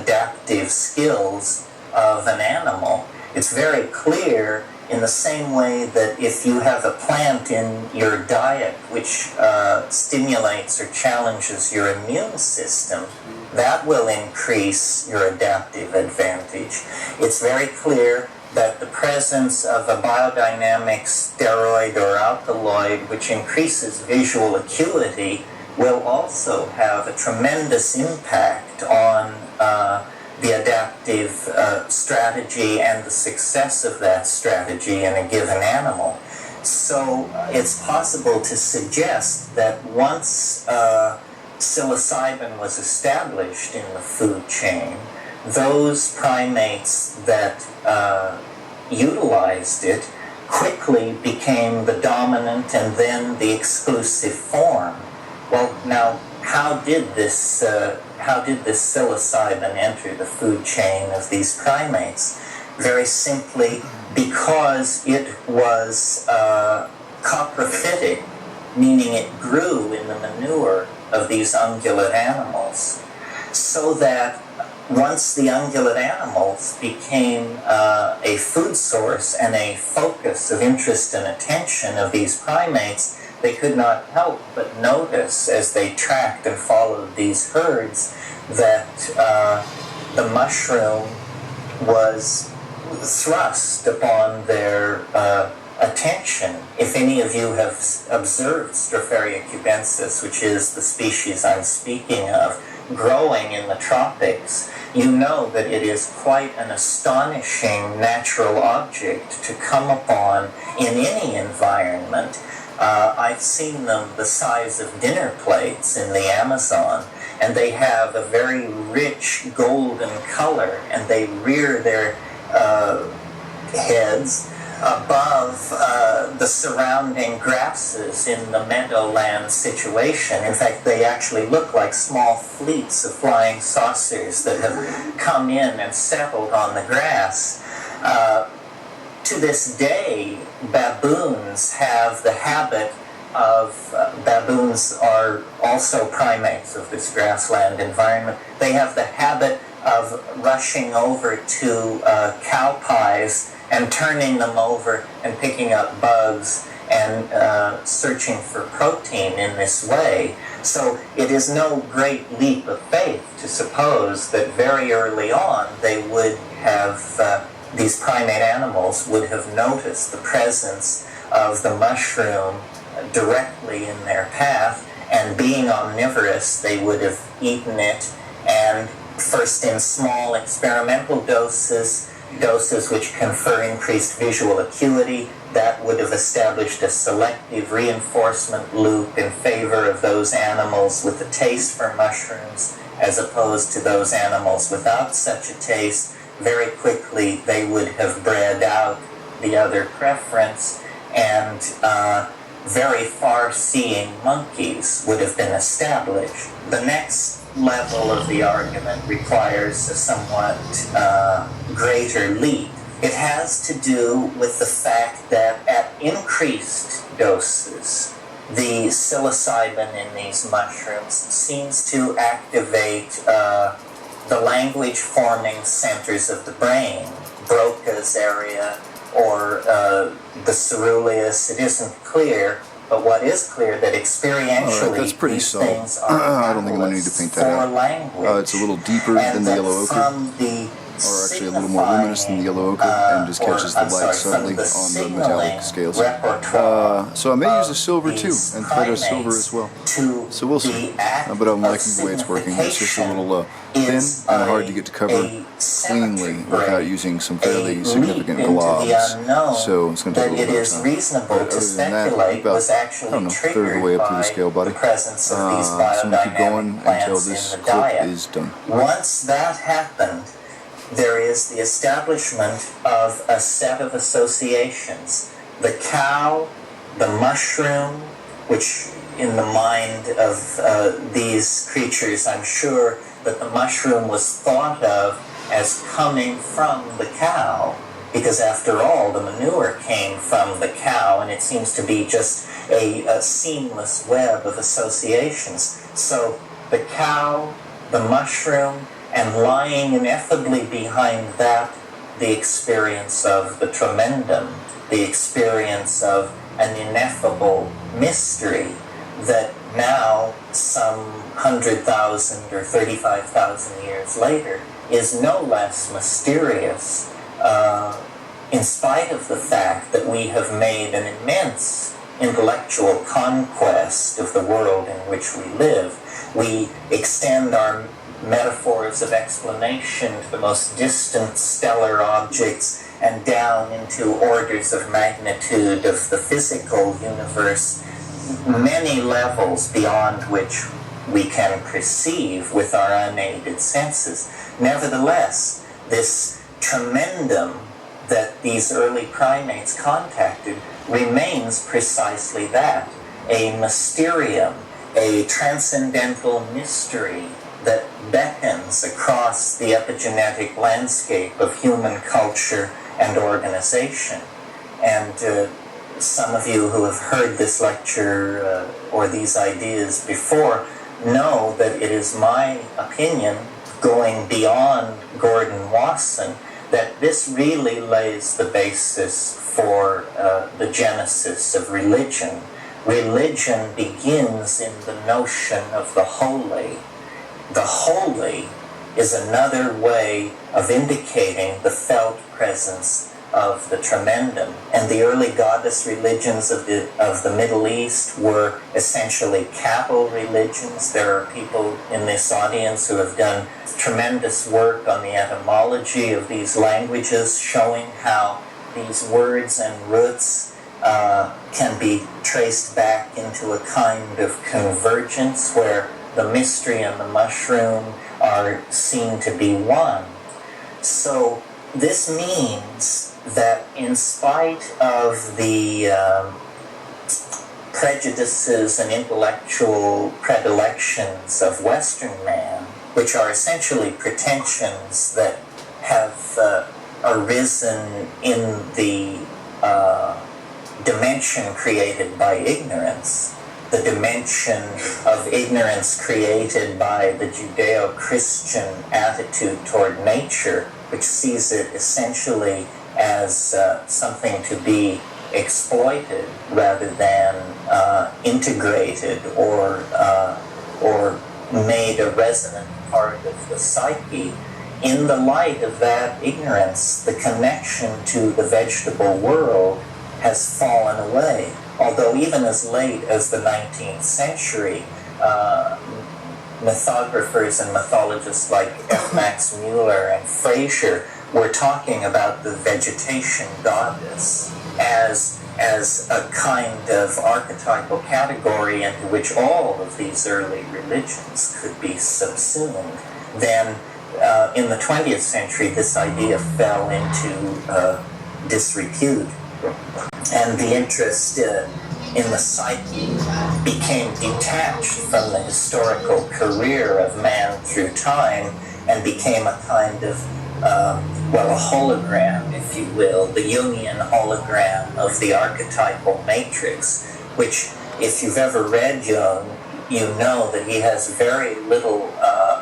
adaptive skills of an animal. It's very clear in the same way that if you have a plant in your diet which stimulates or challenges your immune system, that will increase your adaptive advantage. It's very clear that the presence of a biodynamic steroid or alkaloid which increases visual acuity will also have a tremendous impact on the adaptive strategy and the success of that strategy in a given animal. So it's possible to suggest that once psilocybin was established in the food chain, those primates that utilized it quickly became the dominant and then the exclusive form. Well, now, how did this psilocybin enter the food chain of these primates? Very simply, because it was coprophytic, meaning it grew in the manure of these ungulate animals, so that once the ungulate animals became a food source and a focus of interest and attention of these primates, they could not help but notice as they tracked and followed these herds that the mushroom was thrust upon their attention. If any of you have observed Stropharia cubensis, which is the species I'm speaking of, growing in the tropics, you know that it is quite an astonishing natural object to come upon in any environment. I've seen them the size of dinner plates in the Amazon, and they have a very rich golden color, and they rear their heads above the surrounding grasses in the meadowland situation. In fact, they actually look like small fleets of flying saucers that have come in and settled on the grass. To this day, baboons have the habit of, baboons are also primates of this grassland environment, they have the habit of rushing over to cow pies and turning them over and picking up bugs and searching for protein in this way. So it is no great leap of faith to suppose that very early on they would have, these primate animals would have noticed the presence of the mushroom directly in their path, and being omnivorous, they would have eaten it, and first in small experimental doses which confer increased visual acuity, that would have established a selective reinforcement loop in favor of those animals with a taste for mushrooms as opposed to those animals without such a taste. Very quickly they would have bred out the other preference, and very far-seeing monkeys would have been established. The next level of the argument requires a somewhat greater leap. It has to do with the fact that at increased doses, the psilocybin in these mushrooms seems to activate the language-forming centers of the brain, Broca's area, or the ceruleus. It isn't clear, but what is clear that experientially that's pretty these subtle. things are I don't think I'm going to need to paint that out. language. It's a little deeper than the yellow ochre, or actually a little more luminous than the yellow ochre, and just catches the light subtly on the metallic scales. So I may use a silver too, and thread a silver as well. So we'll see. But I'm liking the way it's working. It's just a little thin and hard to get to cover cleanly without using some fairly significant globs. So it's going to take a little bit of time. But other than that, about, I don't know, a third of the way up through the scale body. So I'm going to keep going until this clip is done. Once that happened, there is the establishment of a set of associations. The cow, the mushroom, which in the mind of these creatures, I'm sure that the mushroom was thought of as coming from the cow, because after all, the manure came from the cow, and it seems to be just a seamless web of associations. So the cow, the mushroom, and lying ineffably behind that, the experience of the tremendum, the experience of an ineffable mystery that now, some 100,000 or 35,000 years later, is no less mysterious, in spite of the fact that we have made an immense intellectual conquest of the world in which we live. We extend our metaphors of explanation to the most distant stellar objects and down into orders of magnitude of the physical universe, many levels beyond which we can perceive with our unaided senses. Nevertheless, this tremendum that these early primates contacted remains precisely that, a mysterium, a transcendental mystery that beckons across the epigenetic landscape of human culture and organization. And some of you who have heard this lecture or these ideas before know that it is my opinion, going beyond Gordon Wasson, that this really lays the basis for the genesis of religion. Religion begins in the notion of the holy. The holy is another way of indicating the felt presence of the tremendum. And the early goddess religions of the Middle East were essentially cattle religions. There are people in this audience who have done tremendous work on the etymology of these languages, showing how these words and roots can be traced back into a kind of convergence where the mystery and the mushroom are seen to be one. So this means that in spite of the prejudices and intellectual predilections of Western man, which are essentially pretensions that have arisen in the dimension created by ignorance, the dimension of ignorance created by the Judeo-Christian attitude toward nature, which sees it essentially as something to be exploited rather than integrated or made a resonant part of the psyche. In the light of that ignorance, the connection to the vegetable world has fallen away. Although even as late as the 19th century, mythographers and mythologists like F. Max Mueller and Fraser were talking about the vegetation goddess as a kind of archetypal category into which all of these early religions could be subsumed. Then in the 20th century, this idea fell into disrepute. And the interest in the psyche became detached from the historical career of man through time and became a kind of, a hologram, if you will, the Jungian hologram of the archetypal matrix, which, if you've ever read Jung, you know that he has very little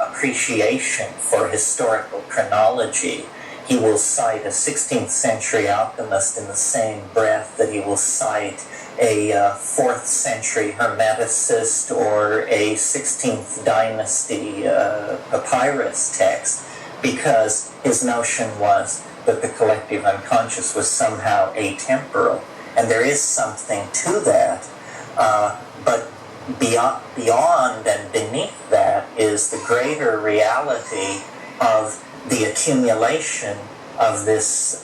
appreciation for historical chronology. He will cite a 16th century alchemist in the same breath that he will cite a 4th century hermeticist or a 16th dynasty papyrus text, because his notion was that the collective unconscious was somehow atemporal. And there is something to that, but beyond and beneath that is the greater reality of the accumulation of this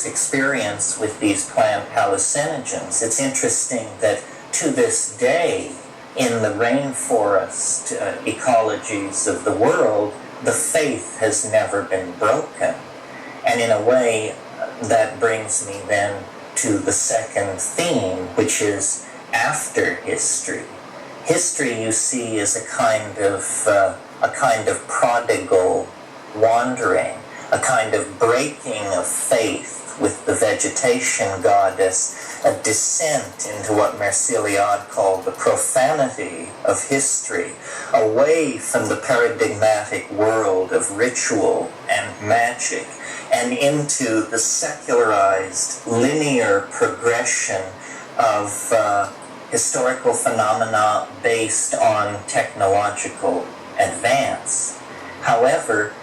experience with these plant hallucinogens. It's interesting that to this day, in the rainforest ecologies of the world, the faith has never been broken. And in a way, that brings me then to the second theme, which is after history. History, you see, is a kind of prodigal wandering, a kind of breaking of faith with the vegetation goddess, a descent into what Merciliade called the profanity of history, away from the paradigmatic world of ritual and magic, and into the secularized linear progression of historical phenomena based on technological advance. However,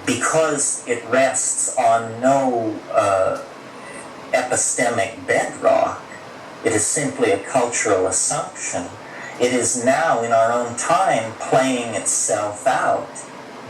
because it rests on no epistemic bedrock, it is simply a cultural assumption. It is now, in our own time, playing itself out.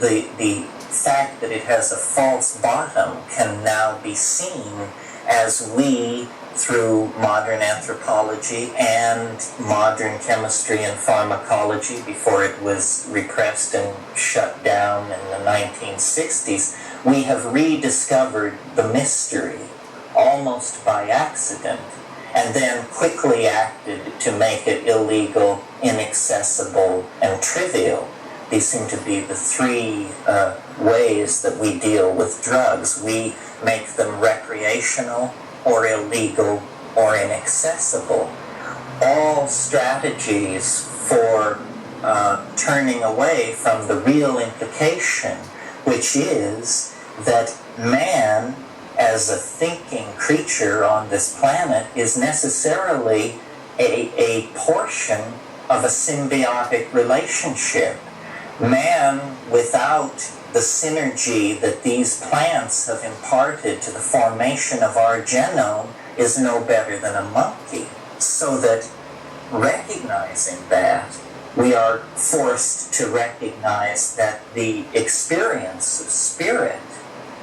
The fact that it has a false bottom can now be seen as we, through modern anthropology and modern chemistry and pharmacology, before it was repressed and shut down in the 1960s, we have rediscovered the mystery, almost by accident, and then quickly acted to make it illegal, inaccessible, and trivial. These seem to be the three ways that we deal with drugs. We make them recreational, or illegal, or inaccessible. All strategies for turning away from the real implication, which is that man, as a thinking creature on this planet, is necessarily a portion of a symbiotic relationship. Man, without the synergy that these plants have imparted to the formation of our genome, is no better than a monkey. So that, recognizing that, we are forced to recognize that the experience of spirit,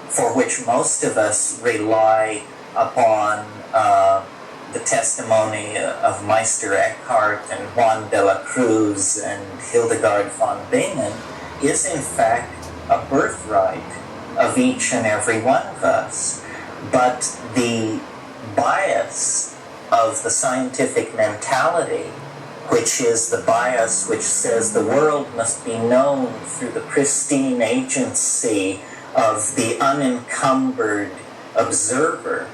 for which most of us rely upon the testimony of Meister Eckhart and Juan de la Cruz and Hildegard von Bingen, is in fact a birthright of each and every one of us. But the bias of the scientific mentality, which is the bias which says the world must be known through the pristine agency of the unencumbered observer,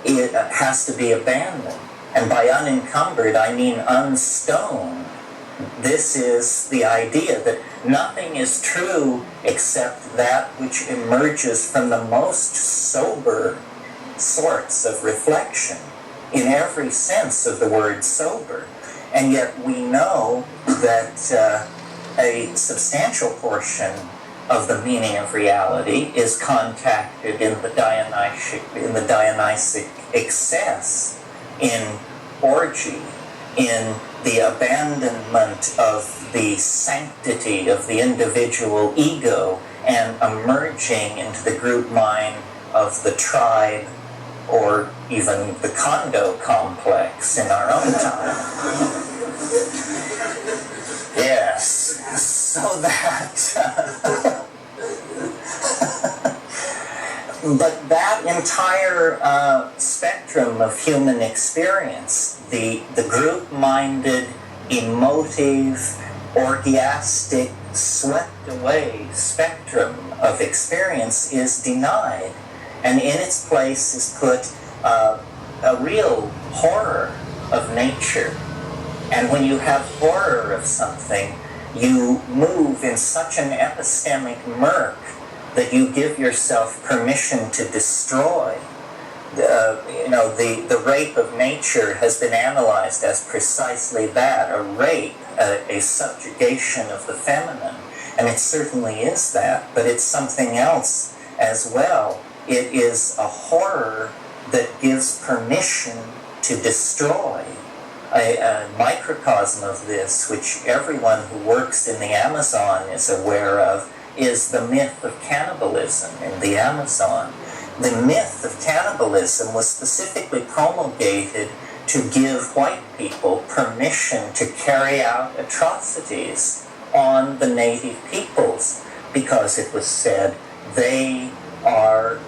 it has to be abandoned. And by unencumbered, I mean unstoned. This is the idea that nothing is true except that which emerges from the most sober sorts of reflection, in every sense of the word sober. And yet we know that a substantial portion of the meaning of reality is contacted in the Dionysic excess, in orgy, in the abandonment of the sanctity of the individual ego and emerging into the group mind of the tribe, or even the condo complex in our own time. Yes, so that... But that entire spectrum of human experience, the group-minded, emotive, orgiastic, swept-away spectrum of experience is denied. And in its place is put a real horror of nature. And when you have horror of something, you move in such an epistemic murk that you give yourself permission to destroy. The rape of nature has been analyzed as precisely that, a rape, a subjugation of the feminine. And it certainly is that, but it's something else as well. It is a horror that gives permission to destroy. A microcosm of this, which everyone who works in the Amazon is aware of, is the myth of cannibalism in the Amazon. The myth of cannibalism was specifically promulgated to give white people permission to carry out atrocities on the native peoples, because it was said they are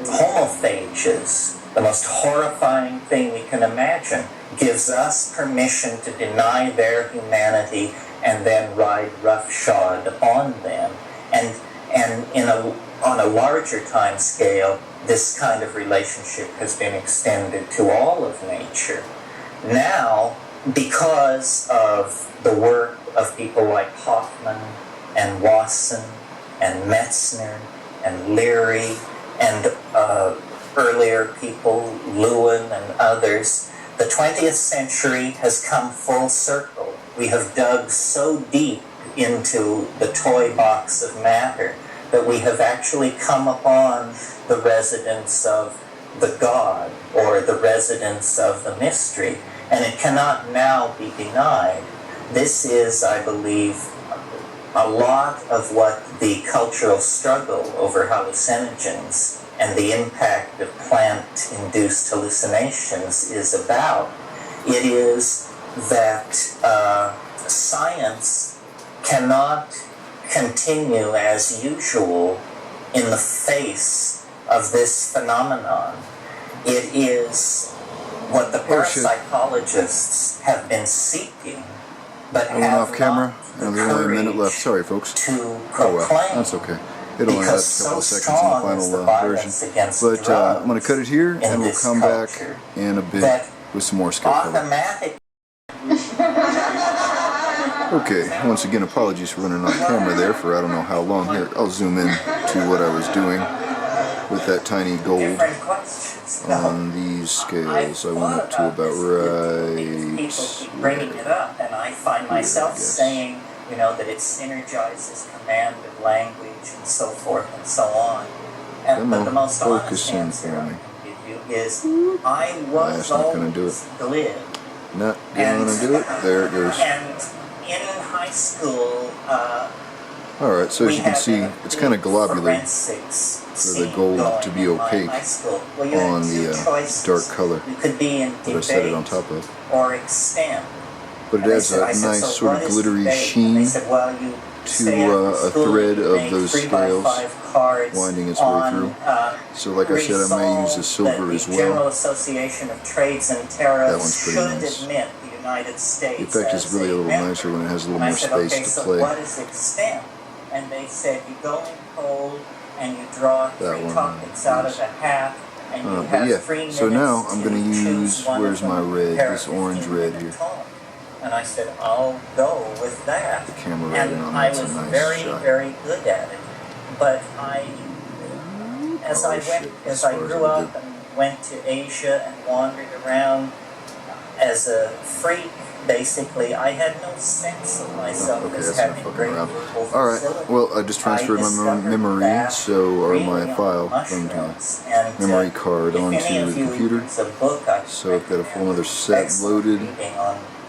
homophages. The most horrifying thing we can imagine, gives us permission to deny their humanity and then ride roughshod on them. And on a larger time scale, this kind of relationship has been extended to all of nature. Now, because of the work of people like Hoffman and Wasson and Metzner and Leary and earlier people, Lewin and others, The 20th century has come full circle. We have dug so deep into the toy box of matter that we have actually come upon the residence of the God or the residence of the mystery, and it cannot now be denied. This is, I believe, a lot of what the cultural struggle over hallucinogens and the impact of plant-induced hallucinations is about. It is that science cannot continue as usual in the face of this phenomenon. It is what the parapsychologists have been seeking, but I went have off camera, not and the there's only a minute courage left. Sorry, folks. to Oh well, proclaim. that's okay. It only has a couple of seconds in the final version. But I'm going to cut it here, and we'll come back in a bit with some more scaffolding. Automatic. Okay, once again, apologies for running off camera there for I don't know how long. Here, I'll zoom in to what I was doing with that tiny gold Different questions. on these scales. I went up to about right People keep bringing it up, and I find myself saying, you know, that it synergizes command of language and so forth and so on. And, but the most honest focusing answer for I me. can give you is I was That's not gonna do always it. glib. Not gonna do it. There it goes. And in high school, Alright, so as you can see, it's kind of globular for the gold to be opaque on the dark color that I set it on top of. Or extend. But it adds a nice sort of glittery sheen to a thread of those scales winding its way through. So like I said, I may use the silver as well. That one's pretty nice. The effect is really a little nicer when it has a little more space to play. What is extent? And they said you go in cold and you draw three topics out of a hat and you have 3 minutes. So now I'm going to choose use, one where's of my them, red, pair this of orange 15 red minute here. tone. And I said, I'll go with that. The camera And rating on I that's a was nice very, shot. very good at it. But as I grew up and went to Asia and wandered around as a freak, basically, I had no sense of myself as having great verbal facility. Alright, well, I just transferred my memory, or my file from the memory card onto the computer. So I've got a full other set loaded.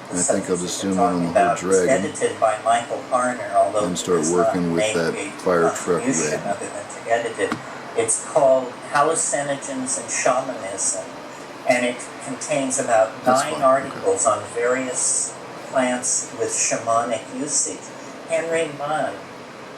And I think I'll just zoom in on the whole dragon and start working with that fire truck red. It's called Hallucinogens and Shamanism, and it contains about 9 articles on various plants with shamanic usage. Henry Munn,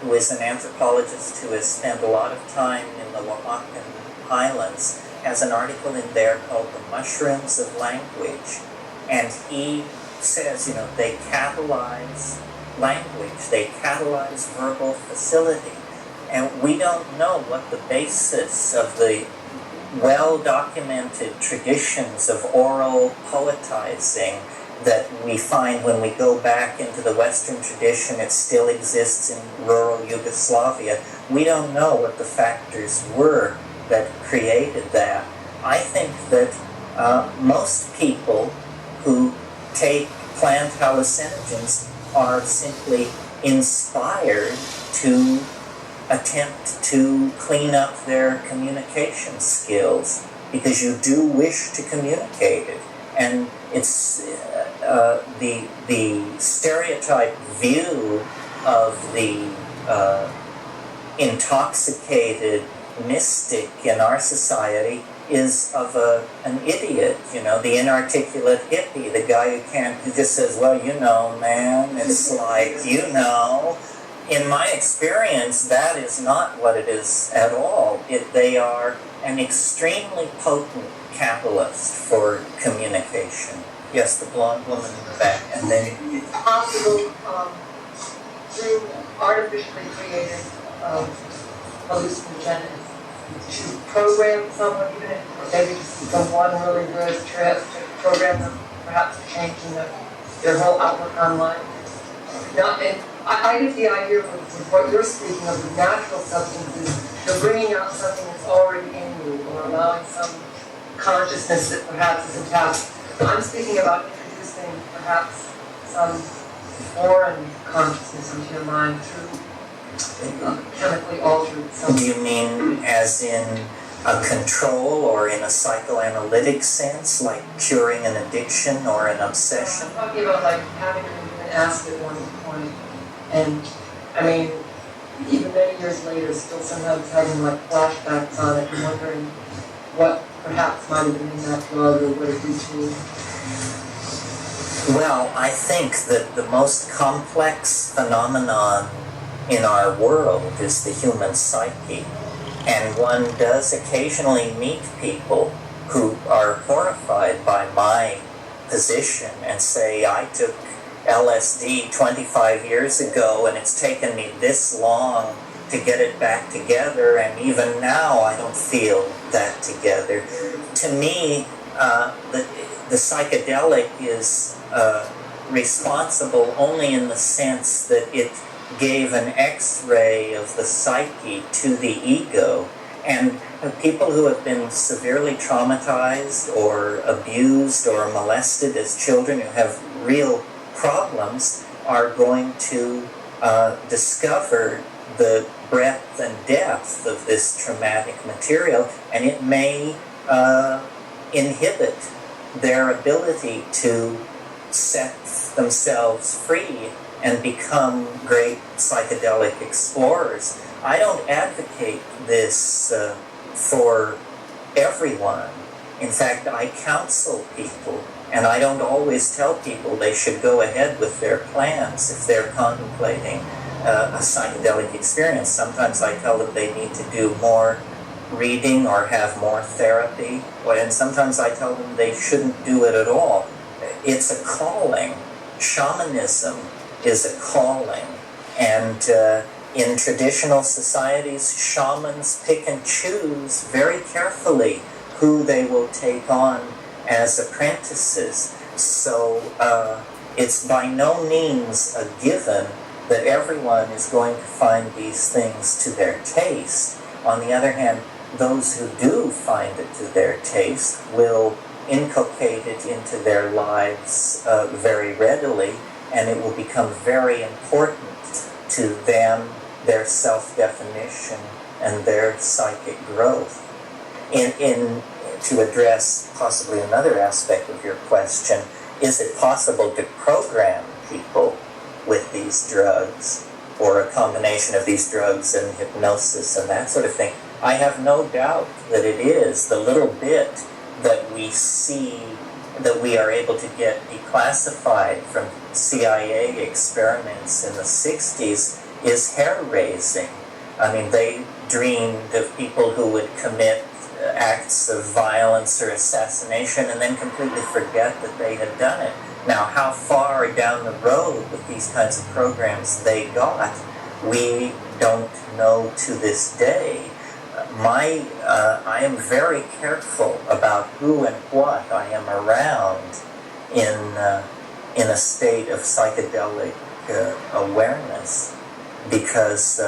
who is an anthropologist who has spent a lot of time in the Oaxacan highlands, has an article in there called The Mushrooms of Language, and he says, you know, they catalyze language, they catalyze verbal facility, and we don't know what the basis of the well-documented traditions of oral poetizing that we find when we go back into the Western tradition. It still exists in rural Yugoslavia. We don't know what the factors were that created that. I think that most people who take plant hallucinogens are simply inspired to attempt to clean up their communication skills, because you do wish to communicate it. And it's the stereotype view of the intoxicated mystic in our society is of an idiot, you know, the inarticulate hippie, the guy who just says, well, you know, man, it's like, you know. In my experience, that is not what it is at all. They are an extremely potent catalyst for communication. Yes, the blonde woman in the back, and then it's possible through artificially created hallucinogens to program someone, even if maybe from one really good trip, to program them perhaps changing their whole outlook on life. I get the idea with what you're speaking of, the natural substances, you're bringing out something that's already in you, or allowing some consciousness that perhaps isn't tapped I'm speaking about introducing perhaps some foreign consciousness into your mind through chemically altered something. Do you mean as in a control or in a psychoanalytic sense, like curing an addiction or an obsession? I'm talking about like having been asked at one point, and I mean, even many years later, still sometimes having like flashbacks on it and wondering what perhaps might have been in that drug or what it did to you. Well, I think that the most complex phenomenon in our world is the human psyche. And one does occasionally meet people who are horrified by my position and say, I took LSD 25 years ago and it's taken me this long to get it back together, and even now I don't feel that together. To me, the psychedelic is responsible only in the sense that it gave an X-ray of the psyche to the ego. And people who have been severely traumatized or abused or molested as children, who have real problems, are going to discover the breadth and depth of this traumatic material, and it may inhibit their ability to set themselves free and become great psychedelic explorers. I don't advocate this for everyone. In fact, I counsel people, and I don't always tell people they should go ahead with their plans if they're contemplating a psychedelic experience. Sometimes I tell them they need to do more reading or have more therapy, and sometimes I tell them they shouldn't do it at all. It's a calling. Shamanism is a calling, and in traditional societies, shamans pick and choose very carefully who they will take on as apprentices. So it's by no means a given that everyone is going to find these things to their taste. On the other hand, those who do find it to their taste will inculcate it into their lives very readily, and it will become very important to them, their self-definition, and their psychic growth. To address possibly another aspect of your question, is it possible to program people with these drugs, or a combination of these drugs and hypnosis and that sort of thing? I have no doubt that it is. The little bit that we see, that we are able to get declassified from CIA experiments in the 60s is hair-raising. I mean, they dreamed of people who would commit acts of violence or assassination and then completely forget that they had done it. Now, how far down the road with these kinds of programs they got, we don't know to this day. I am very careful about who and what I am around in a state of psychedelic awareness, because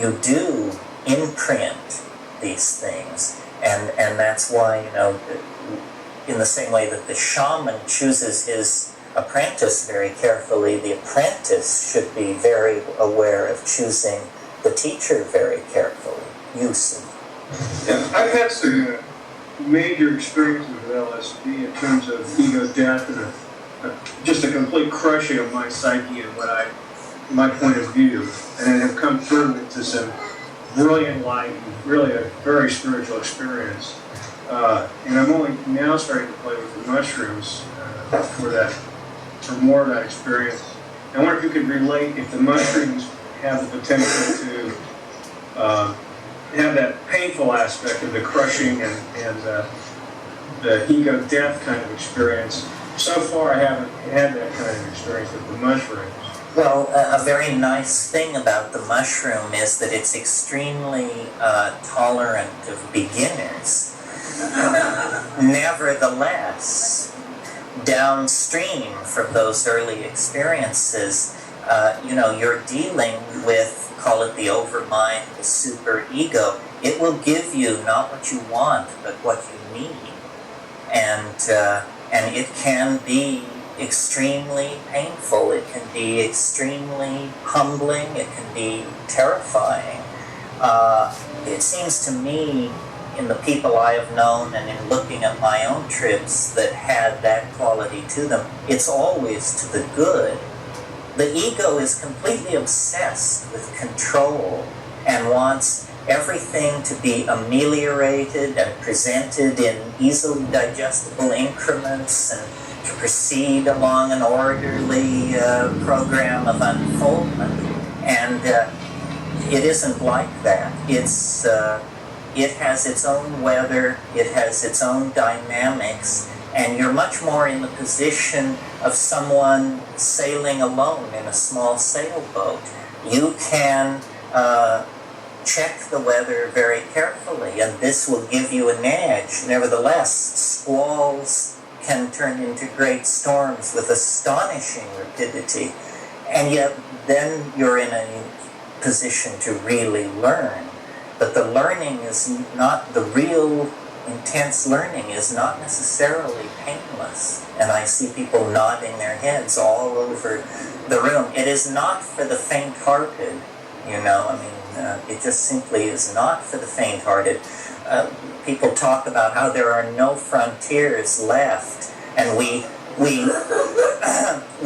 you do imprint these things, and that's why, in the same way that the shaman chooses his apprentice very carefully, the apprentice should be very aware of choosing the teacher very carefully. Yeah, I've had some major experiences with LSD in terms of ego death and just a complete crushing of my psyche and my point of view, and have come through into some brilliant light and really a very spiritual experience. And I'm only now starting to play with the mushrooms for more of that experience. I wonder if you could relate if the mushrooms have the potential to have that painful aspect of the crushing and the ego death kind of experience. So far, I haven't had that kind of experience with the mushrooms. Well, a very nice thing about the mushroom is that it's extremely tolerant of beginners. Nevertheless, downstream from those early experiences, you're dealing with, call it the overmind, the superego. It will give you not what you want, but what you need. And and it can be extremely painful. It can be extremely humbling. It can be terrifying. It seems to me, in the people I have known and in looking at my own trips that had that quality to them, it's always to the good. The ego is completely obsessed with control and wants everything to be ameliorated and presented in easily digestible increments and to proceed along an orderly program of unfoldment. And it isn't like that. It has its own weather, it has its own dynamics, and you're much more in the position of someone sailing alone in a small sailboat. You can check the weather very carefully, and this will give you an edge. Nevertheless, squalls can turn into great storms with astonishing rapidity, and yet then you're in a position to really learn. But the learning is not, the real intense learning is not necessarily painless. And I see people nodding their heads all over the room. It is not for the faint-hearted, you know. I mean, it just simply is not for the faint-hearted. People talk about how there are no frontiers left, and we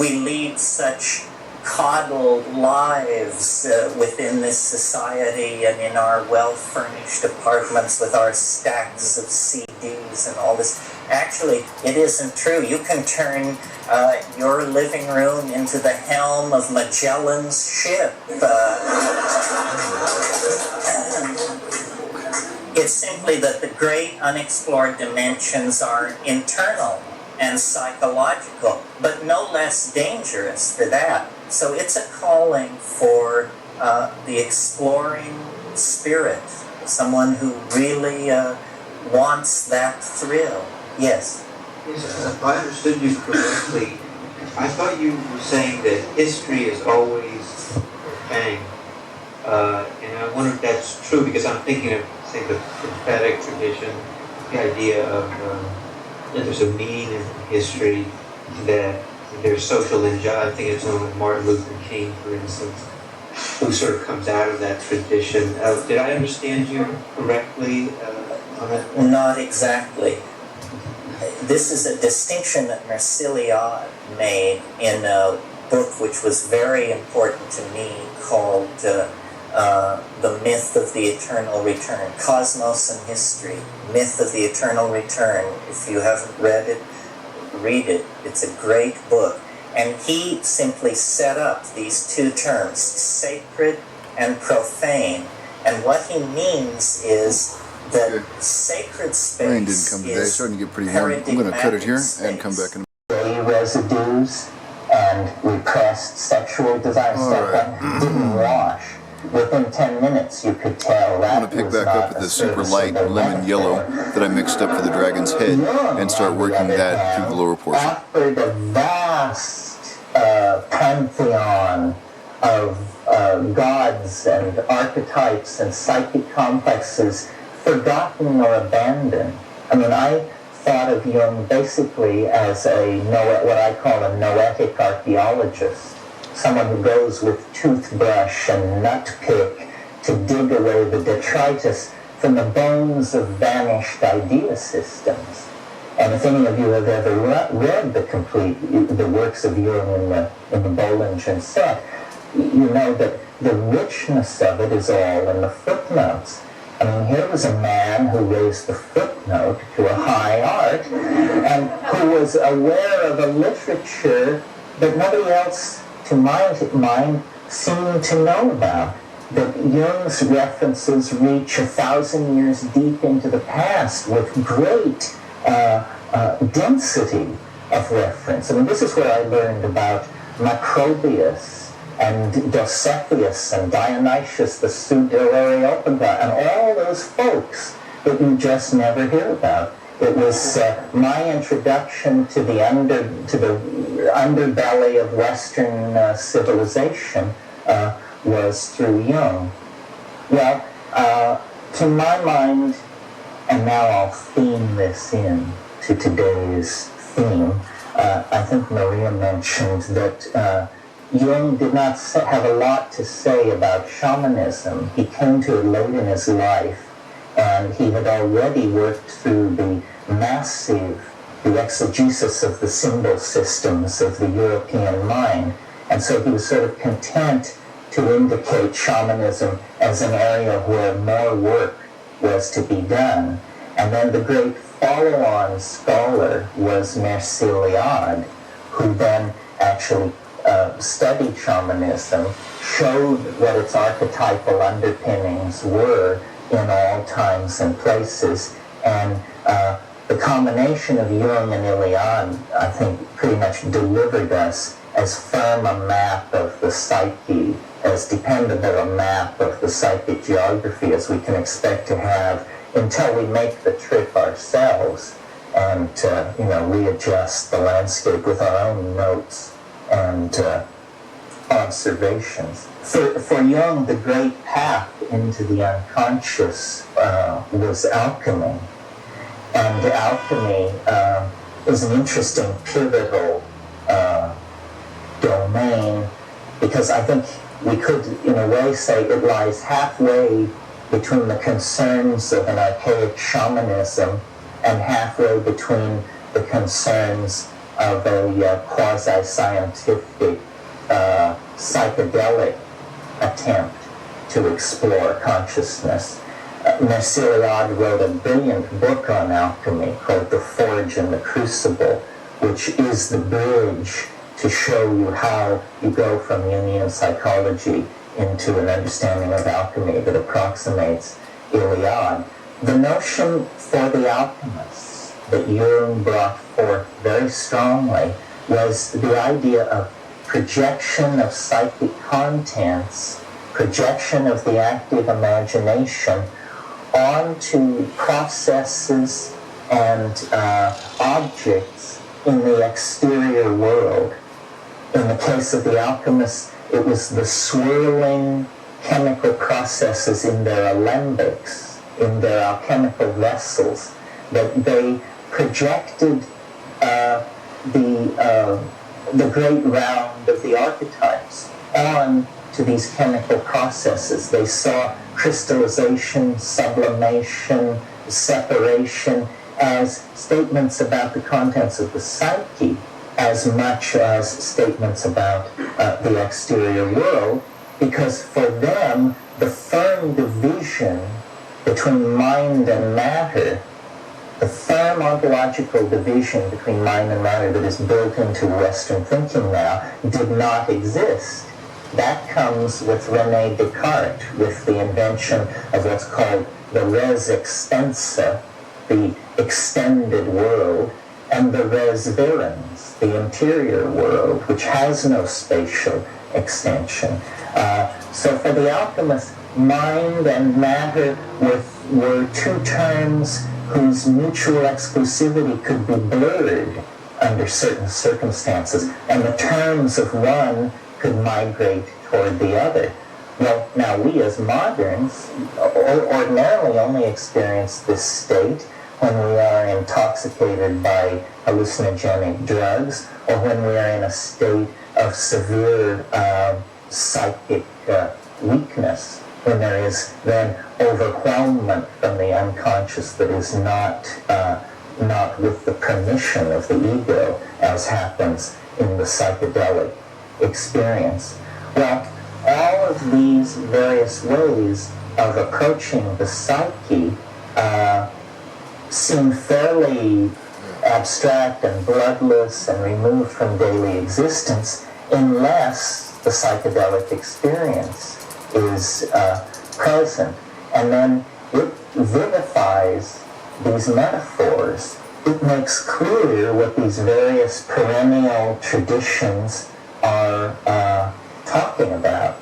lead such coddled lives within this society and in our well-furnished apartments with our stacks of CDs and all this. Actually, it isn't true. You can turn your living room into the helm of Magellan's ship. It's simply that the great unexplored dimensions are internal and psychological, but no less dangerous for that. So it's a calling for the exploring spirit, someone who really wants that thrill. Yes? Yes, if I understood you correctly, I thought you were saying that history is always bang. And I wonder if that's true, because I'm thinking of, say, the prophetic tradition, the idea of that there's a meaning in history, that there's social injustice. I think it's known as Martin Luther King, for instance, who sort of comes out of that tradition. Did I understand you correctly on that? Not exactly. This is a distinction that Merciliad made in a book which was very important to me called The Myth of the Eternal Return, Cosmos and History, Myth of the Eternal Return. If you haven't read it, read it. It's a great book. And he simply set up these two terms, sacred and profane. And what he means is that sacred space rain didn't come today. It's starting to get pretty warm. I'm going to cut it here and come back in a minute. Residues and repressed sexual desire stuff didn't wash. Within 10 minutes, you could tell that. I'm going to pick back up with the super light lemon yellow that I mixed up for the dragon's head and start working that through the lower portion. After the vast pantheon of gods and archetypes and psychic complexes forgotten or abandoned. I mean, I thought of Jung basically as what I call a noetic archaeologist. Someone who goes with toothbrush and nutpick to dig away the detritus from the bones of vanished idea systems. And if any of you have ever read the works of Jung in the Bollingen set, you know that the richness of it is all in the footnotes. I mean, here was a man who raised the footnote to a high art and who was aware of a literature that nobody else, to my mind, seem to know about. That Jung's references reach 1,000 years deep into the past with great density of reference. I mean, this is where I learned about Macrobius and Dositheus and Dionysius, the pseudo-Areopagus, and all those folks that you just never hear about. It was my introduction to the underbelly of Western civilization was through Jung. Well, to my mind, and now I'll theme this in to today's theme. I think Maria mentioned that Jung did not have a lot to say about shamanism. He came to it late in his life, and he had already worked through the exegesis of the symbol systems of the European mind, and so he was sort of content to indicate shamanism as an area where more work was to be done. And then the great follow-on scholar was Merciliade, who then actually studied shamanism, showed what its archetypal underpinnings were in all times and places, and the combination of Jung and Iliade, I think, pretty much delivered us as firm a map of the psyche, as dependable a map of the psychic geography as we can expect to have until we make the trip ourselves and readjust the landscape with our own notes and observations. For Jung, the great path into the unconscious was alchemy. And alchemy is an interesting pivotal domain, because I think we could, in a way, say it lies halfway between the concerns of an archaic shamanism and halfway between the concerns of a quasi-scientific psychedelic attempt to explore consciousness. Merciliade wrote a brilliant book on alchemy called The Forge and the Crucible, which is the bridge to show you how you go from Jungian psychology into an understanding of alchemy that approximates Iliade. The notion for the alchemists that Jung brought forth very strongly was the idea of projection of psychic contents, projection of the active imagination onto processes and objects in the exterior world. In the case of the alchemists, it was the swirling chemical processes in their alembics, in their alchemical vessels, that they projected the great round of the archetypes on to these chemical processes. They saw crystallization, sublimation, separation as statements about the contents of the psyche as much as statements about the exterior world, because for them the firm division between mind and matter, the firm ontological division between mind and matter that is built into Western thinking now, did not exist. That comes with René Descartes, with the invention of what's called the res extensa, the extended world, and the res virens, the interior world, which has no spatial extension. So for the alchemists, mind and matter were two terms whose mutual exclusivity could be blurred under certain circumstances, and the terms of one could migrate toward the other. Well, now we as moderns ordinarily only experience this state when we are intoxicated by hallucinogenic drugs, or when we are in a state of severe psychic weakness, when there is then overwhelmment from the unconscious that is not with the permission of the ego, as happens in the psychedelic experience. Well, all of these various ways of approaching the psyche seem fairly abstract and bloodless and removed from daily existence, unless the psychedelic experience is present. And then it vivifies these metaphors. It makes clear what these various perennial traditions are talking about.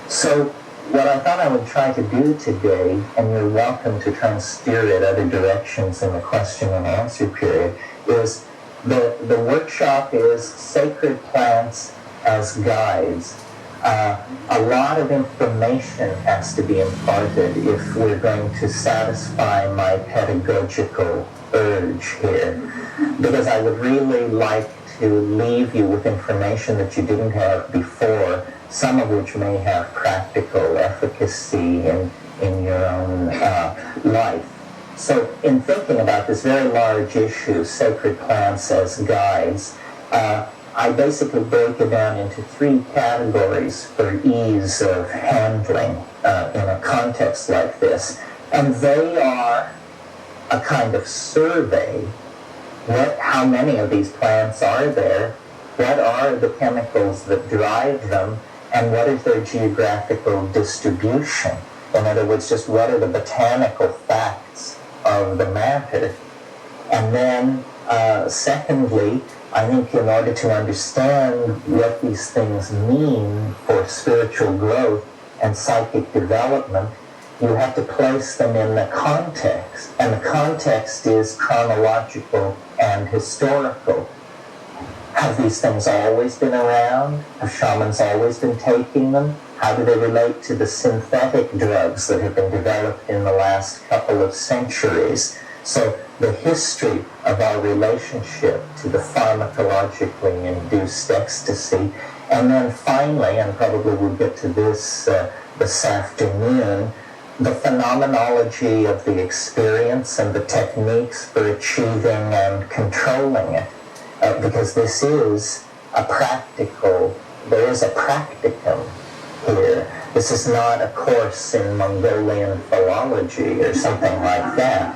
So what I thought I would try to do today, and you're welcome to try and steer it other directions in the question and answer period, is the workshop is Sacred Plants as Guides. A lot of information has to be imparted if we're going to satisfy my pedagogical urge here. because I would really like to leave you with information that you didn't have before, some of which may have practical efficacy in your own life. So in thinking about this very large issue, sacred plants as guides, I basically break it down into 3 categories for ease of handling in a context like this. And they are a kind of survey. How many of these plants are there? What are the chemicals that drive them? And what is their geographical distribution? In other words, just what are the botanical facts of the matter? And then, secondly, I think in order to understand what these things mean for spiritual growth and psychic development, you have to place them in the context. And the context is chronological and historical. Have these things always been around? Have shamans always been taking them? How do they relate to the synthetic drugs that have been developed in the last couple of centuries? So the history of our relationship to the pharmacologically induced ecstasy. And then finally, and probably we'll get to this this afternoon, the phenomenology of the experience and the techniques for achieving and controlling it. Because this is a practical, there is a practicum here. This is not a course in Mongolian philology or something like that.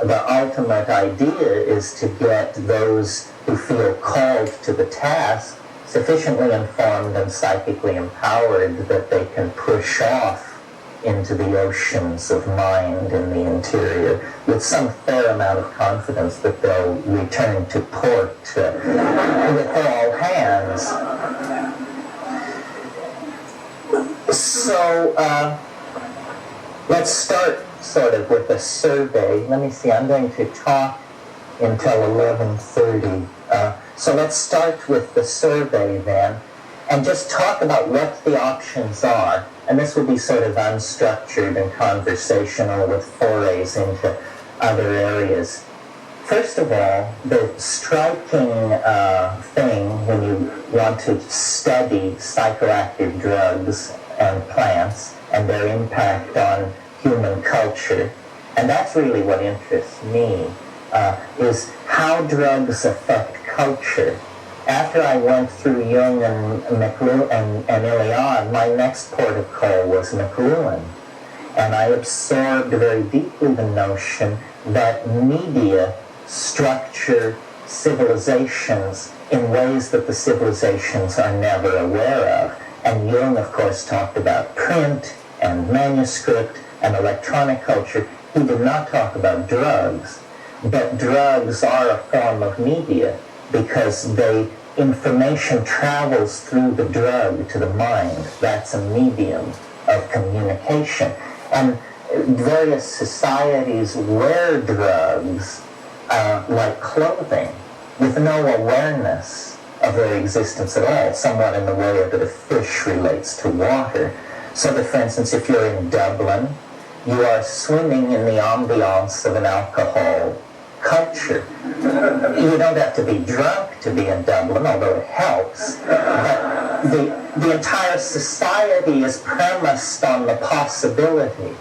The ultimate idea is to get those who feel called to the task sufficiently informed and psychically empowered that they can push off into the oceans of mind in the interior with some fair amount of confidence that they'll return to port with all hands. So let's start sort of with a survey. Let me see, I'm going to talk until 11:30. So let's start with the survey then, and just talk about what the options are. And this will be sort of unstructured and conversational with forays into other areas. First of all, the striking thing when you want to study psychoactive drugs and plants and their impact on human culture, and that's really what interests me, is how drugs affect culture. After I went through Jung and Iliad, my next port of call was McLuhan. And I absorbed very deeply the notion that media structure civilizations in ways that the civilizations are never aware of. And Jung, of course, talked about print and manuscript and electronic culture. He did not talk about drugs. But drugs are a form of media because information travels through the drug to the mind. That's a medium of communication. And various societies wear drugs like clothing with no awareness of their existence at all, somewhat in the way that a fish relates to water. So that, for instance, if you're in Dublin, you are swimming in the ambiance of an alcohol culture. You don't have to be drunk to be in Dublin, although it helps. But the entire society is premised on the possibility,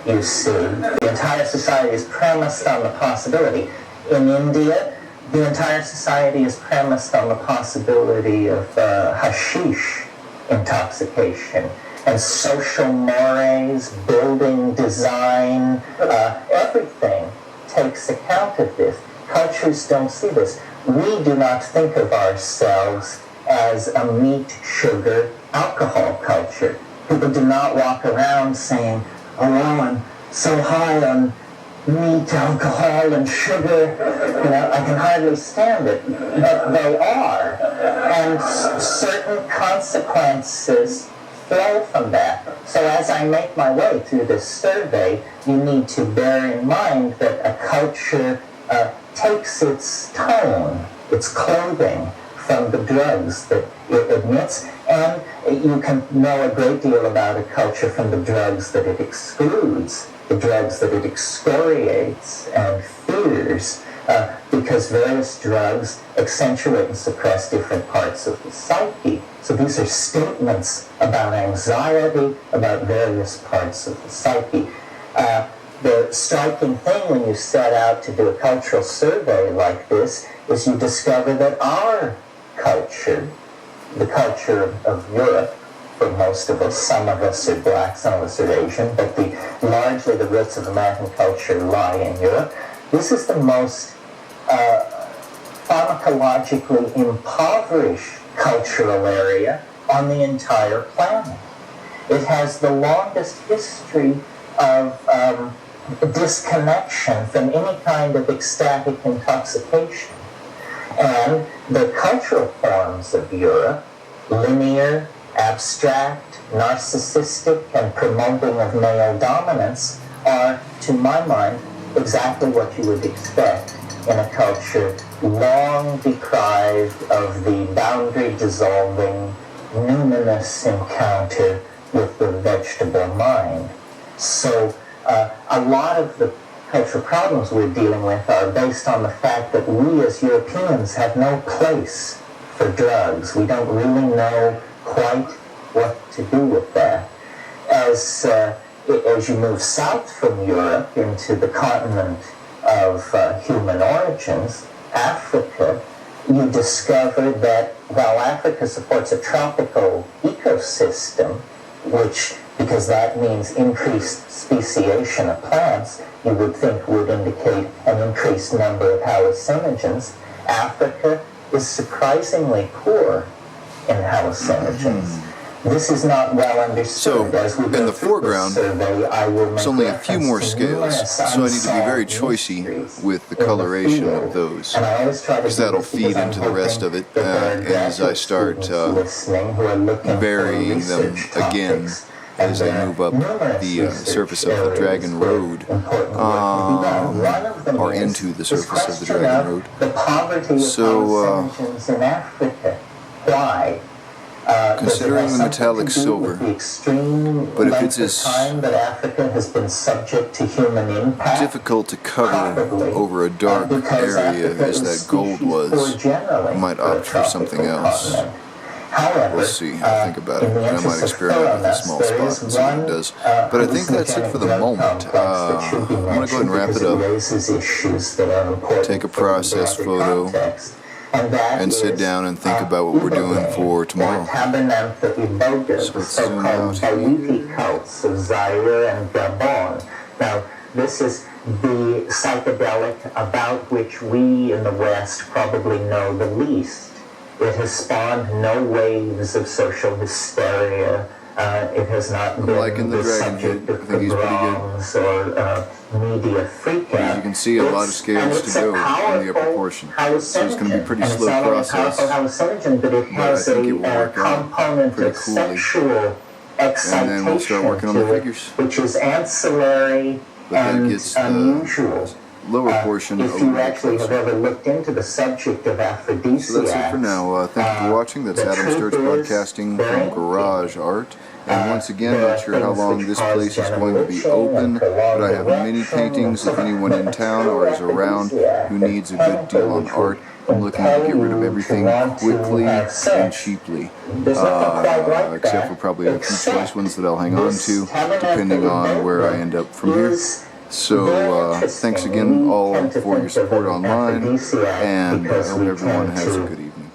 you see. The entire society is premised on the possibility. In India, the entire society is premised on the possibility of hashish intoxication. And social mores, building design, everything takes account of this. Cultures don't see this. We do not think of ourselves as a meat, sugar, alcohol culture. People do not walk around saying, oh, I'm so high on meat, alcohol, and sugar, I can hardly stand it. But they are. And certain consequences flow from that. So as I make my way through this survey, you need to bear in mind that a culture takes its tone, its clothing, from the drugs that it admits, and you can know a great deal about a culture from the drugs that it excludes, the drugs that it excoriates and fears. because various drugs accentuate and suppress different parts of the psyche. So these are statements about anxiety, about various parts of the psyche. The striking thing when you set out to do a cultural survey like this is you discover that our culture, the culture of Europe, for most of us, some of us are black, some of us are Asian, but largely the roots of American culture lie in Europe. This is the most pharmacologically impoverished cultural area on the entire planet. It has the longest history of disconnection from any kind of ecstatic intoxication. And the cultural forms of Europe, linear, abstract, narcissistic, and promoting of male dominance, are, to my mind, exactly what you would expect in a culture long deprived of the boundary-dissolving, numinous encounter with the vegetable mind. So a lot of the cultural problems we're dealing with are based on the fact that we as Europeans have no place for drugs. We don't really know quite what to do with that. As you move south from Europe into the continent of human origins, Africa, you discover that while Africa supports a tropical ecosystem, which, because that means increased speciation of plants, you would think would indicate an increased number of hallucinogens, Africa is surprisingly poor in hallucinogens. This is not well understood. So, in the foreground, there's only a few more scales, so I need to be very choicey with the coloration of those, because that'll feed into the rest of it as I start varying them again as I move up the surface of the Dragon Road, or into the surface of the Dragon Road. So, why? Considering the metallic silver, but if it's as difficult to cover over a dark area as that gold was, I might opt for something else. We'll see. I'll think about it. I might experiment with a small spot and see what it does. But I think that's it for the moment. I'm going to go ahead and wrap it up, take a process photo, and sit down and think about what we're doing for tomorrow. So let's zoom out here. Cults of Zaire and Gabon. Now, this is the psychedelic about which we in the West probably know the least. It has spawned no waves of social hysteria. It has not been the subject of pogroms or media freakout. As you can see, a lot of scales to go in the upper portion. So it's going to be a pretty slow process, but I think it will work out pretty coolly. And then we'll start working on the figures. Which is ancillary and unusual. Lower portion if you actually have ever looked into the subject of aphrodisiacs. So that's it for now. Thank you for watching. That's Adam Sturch broadcasting from Garage Art. And once again, not sure how long this place is going to be open, but I have many paintings if anyone in town or is around who needs a good deal on art. I'm looking to get rid of everything quickly and cheaply, except for probably a few choice ones that I'll hang on to, depending on where I end up from here. So, thanks again all for your support online, and I hope everyone has a good evening.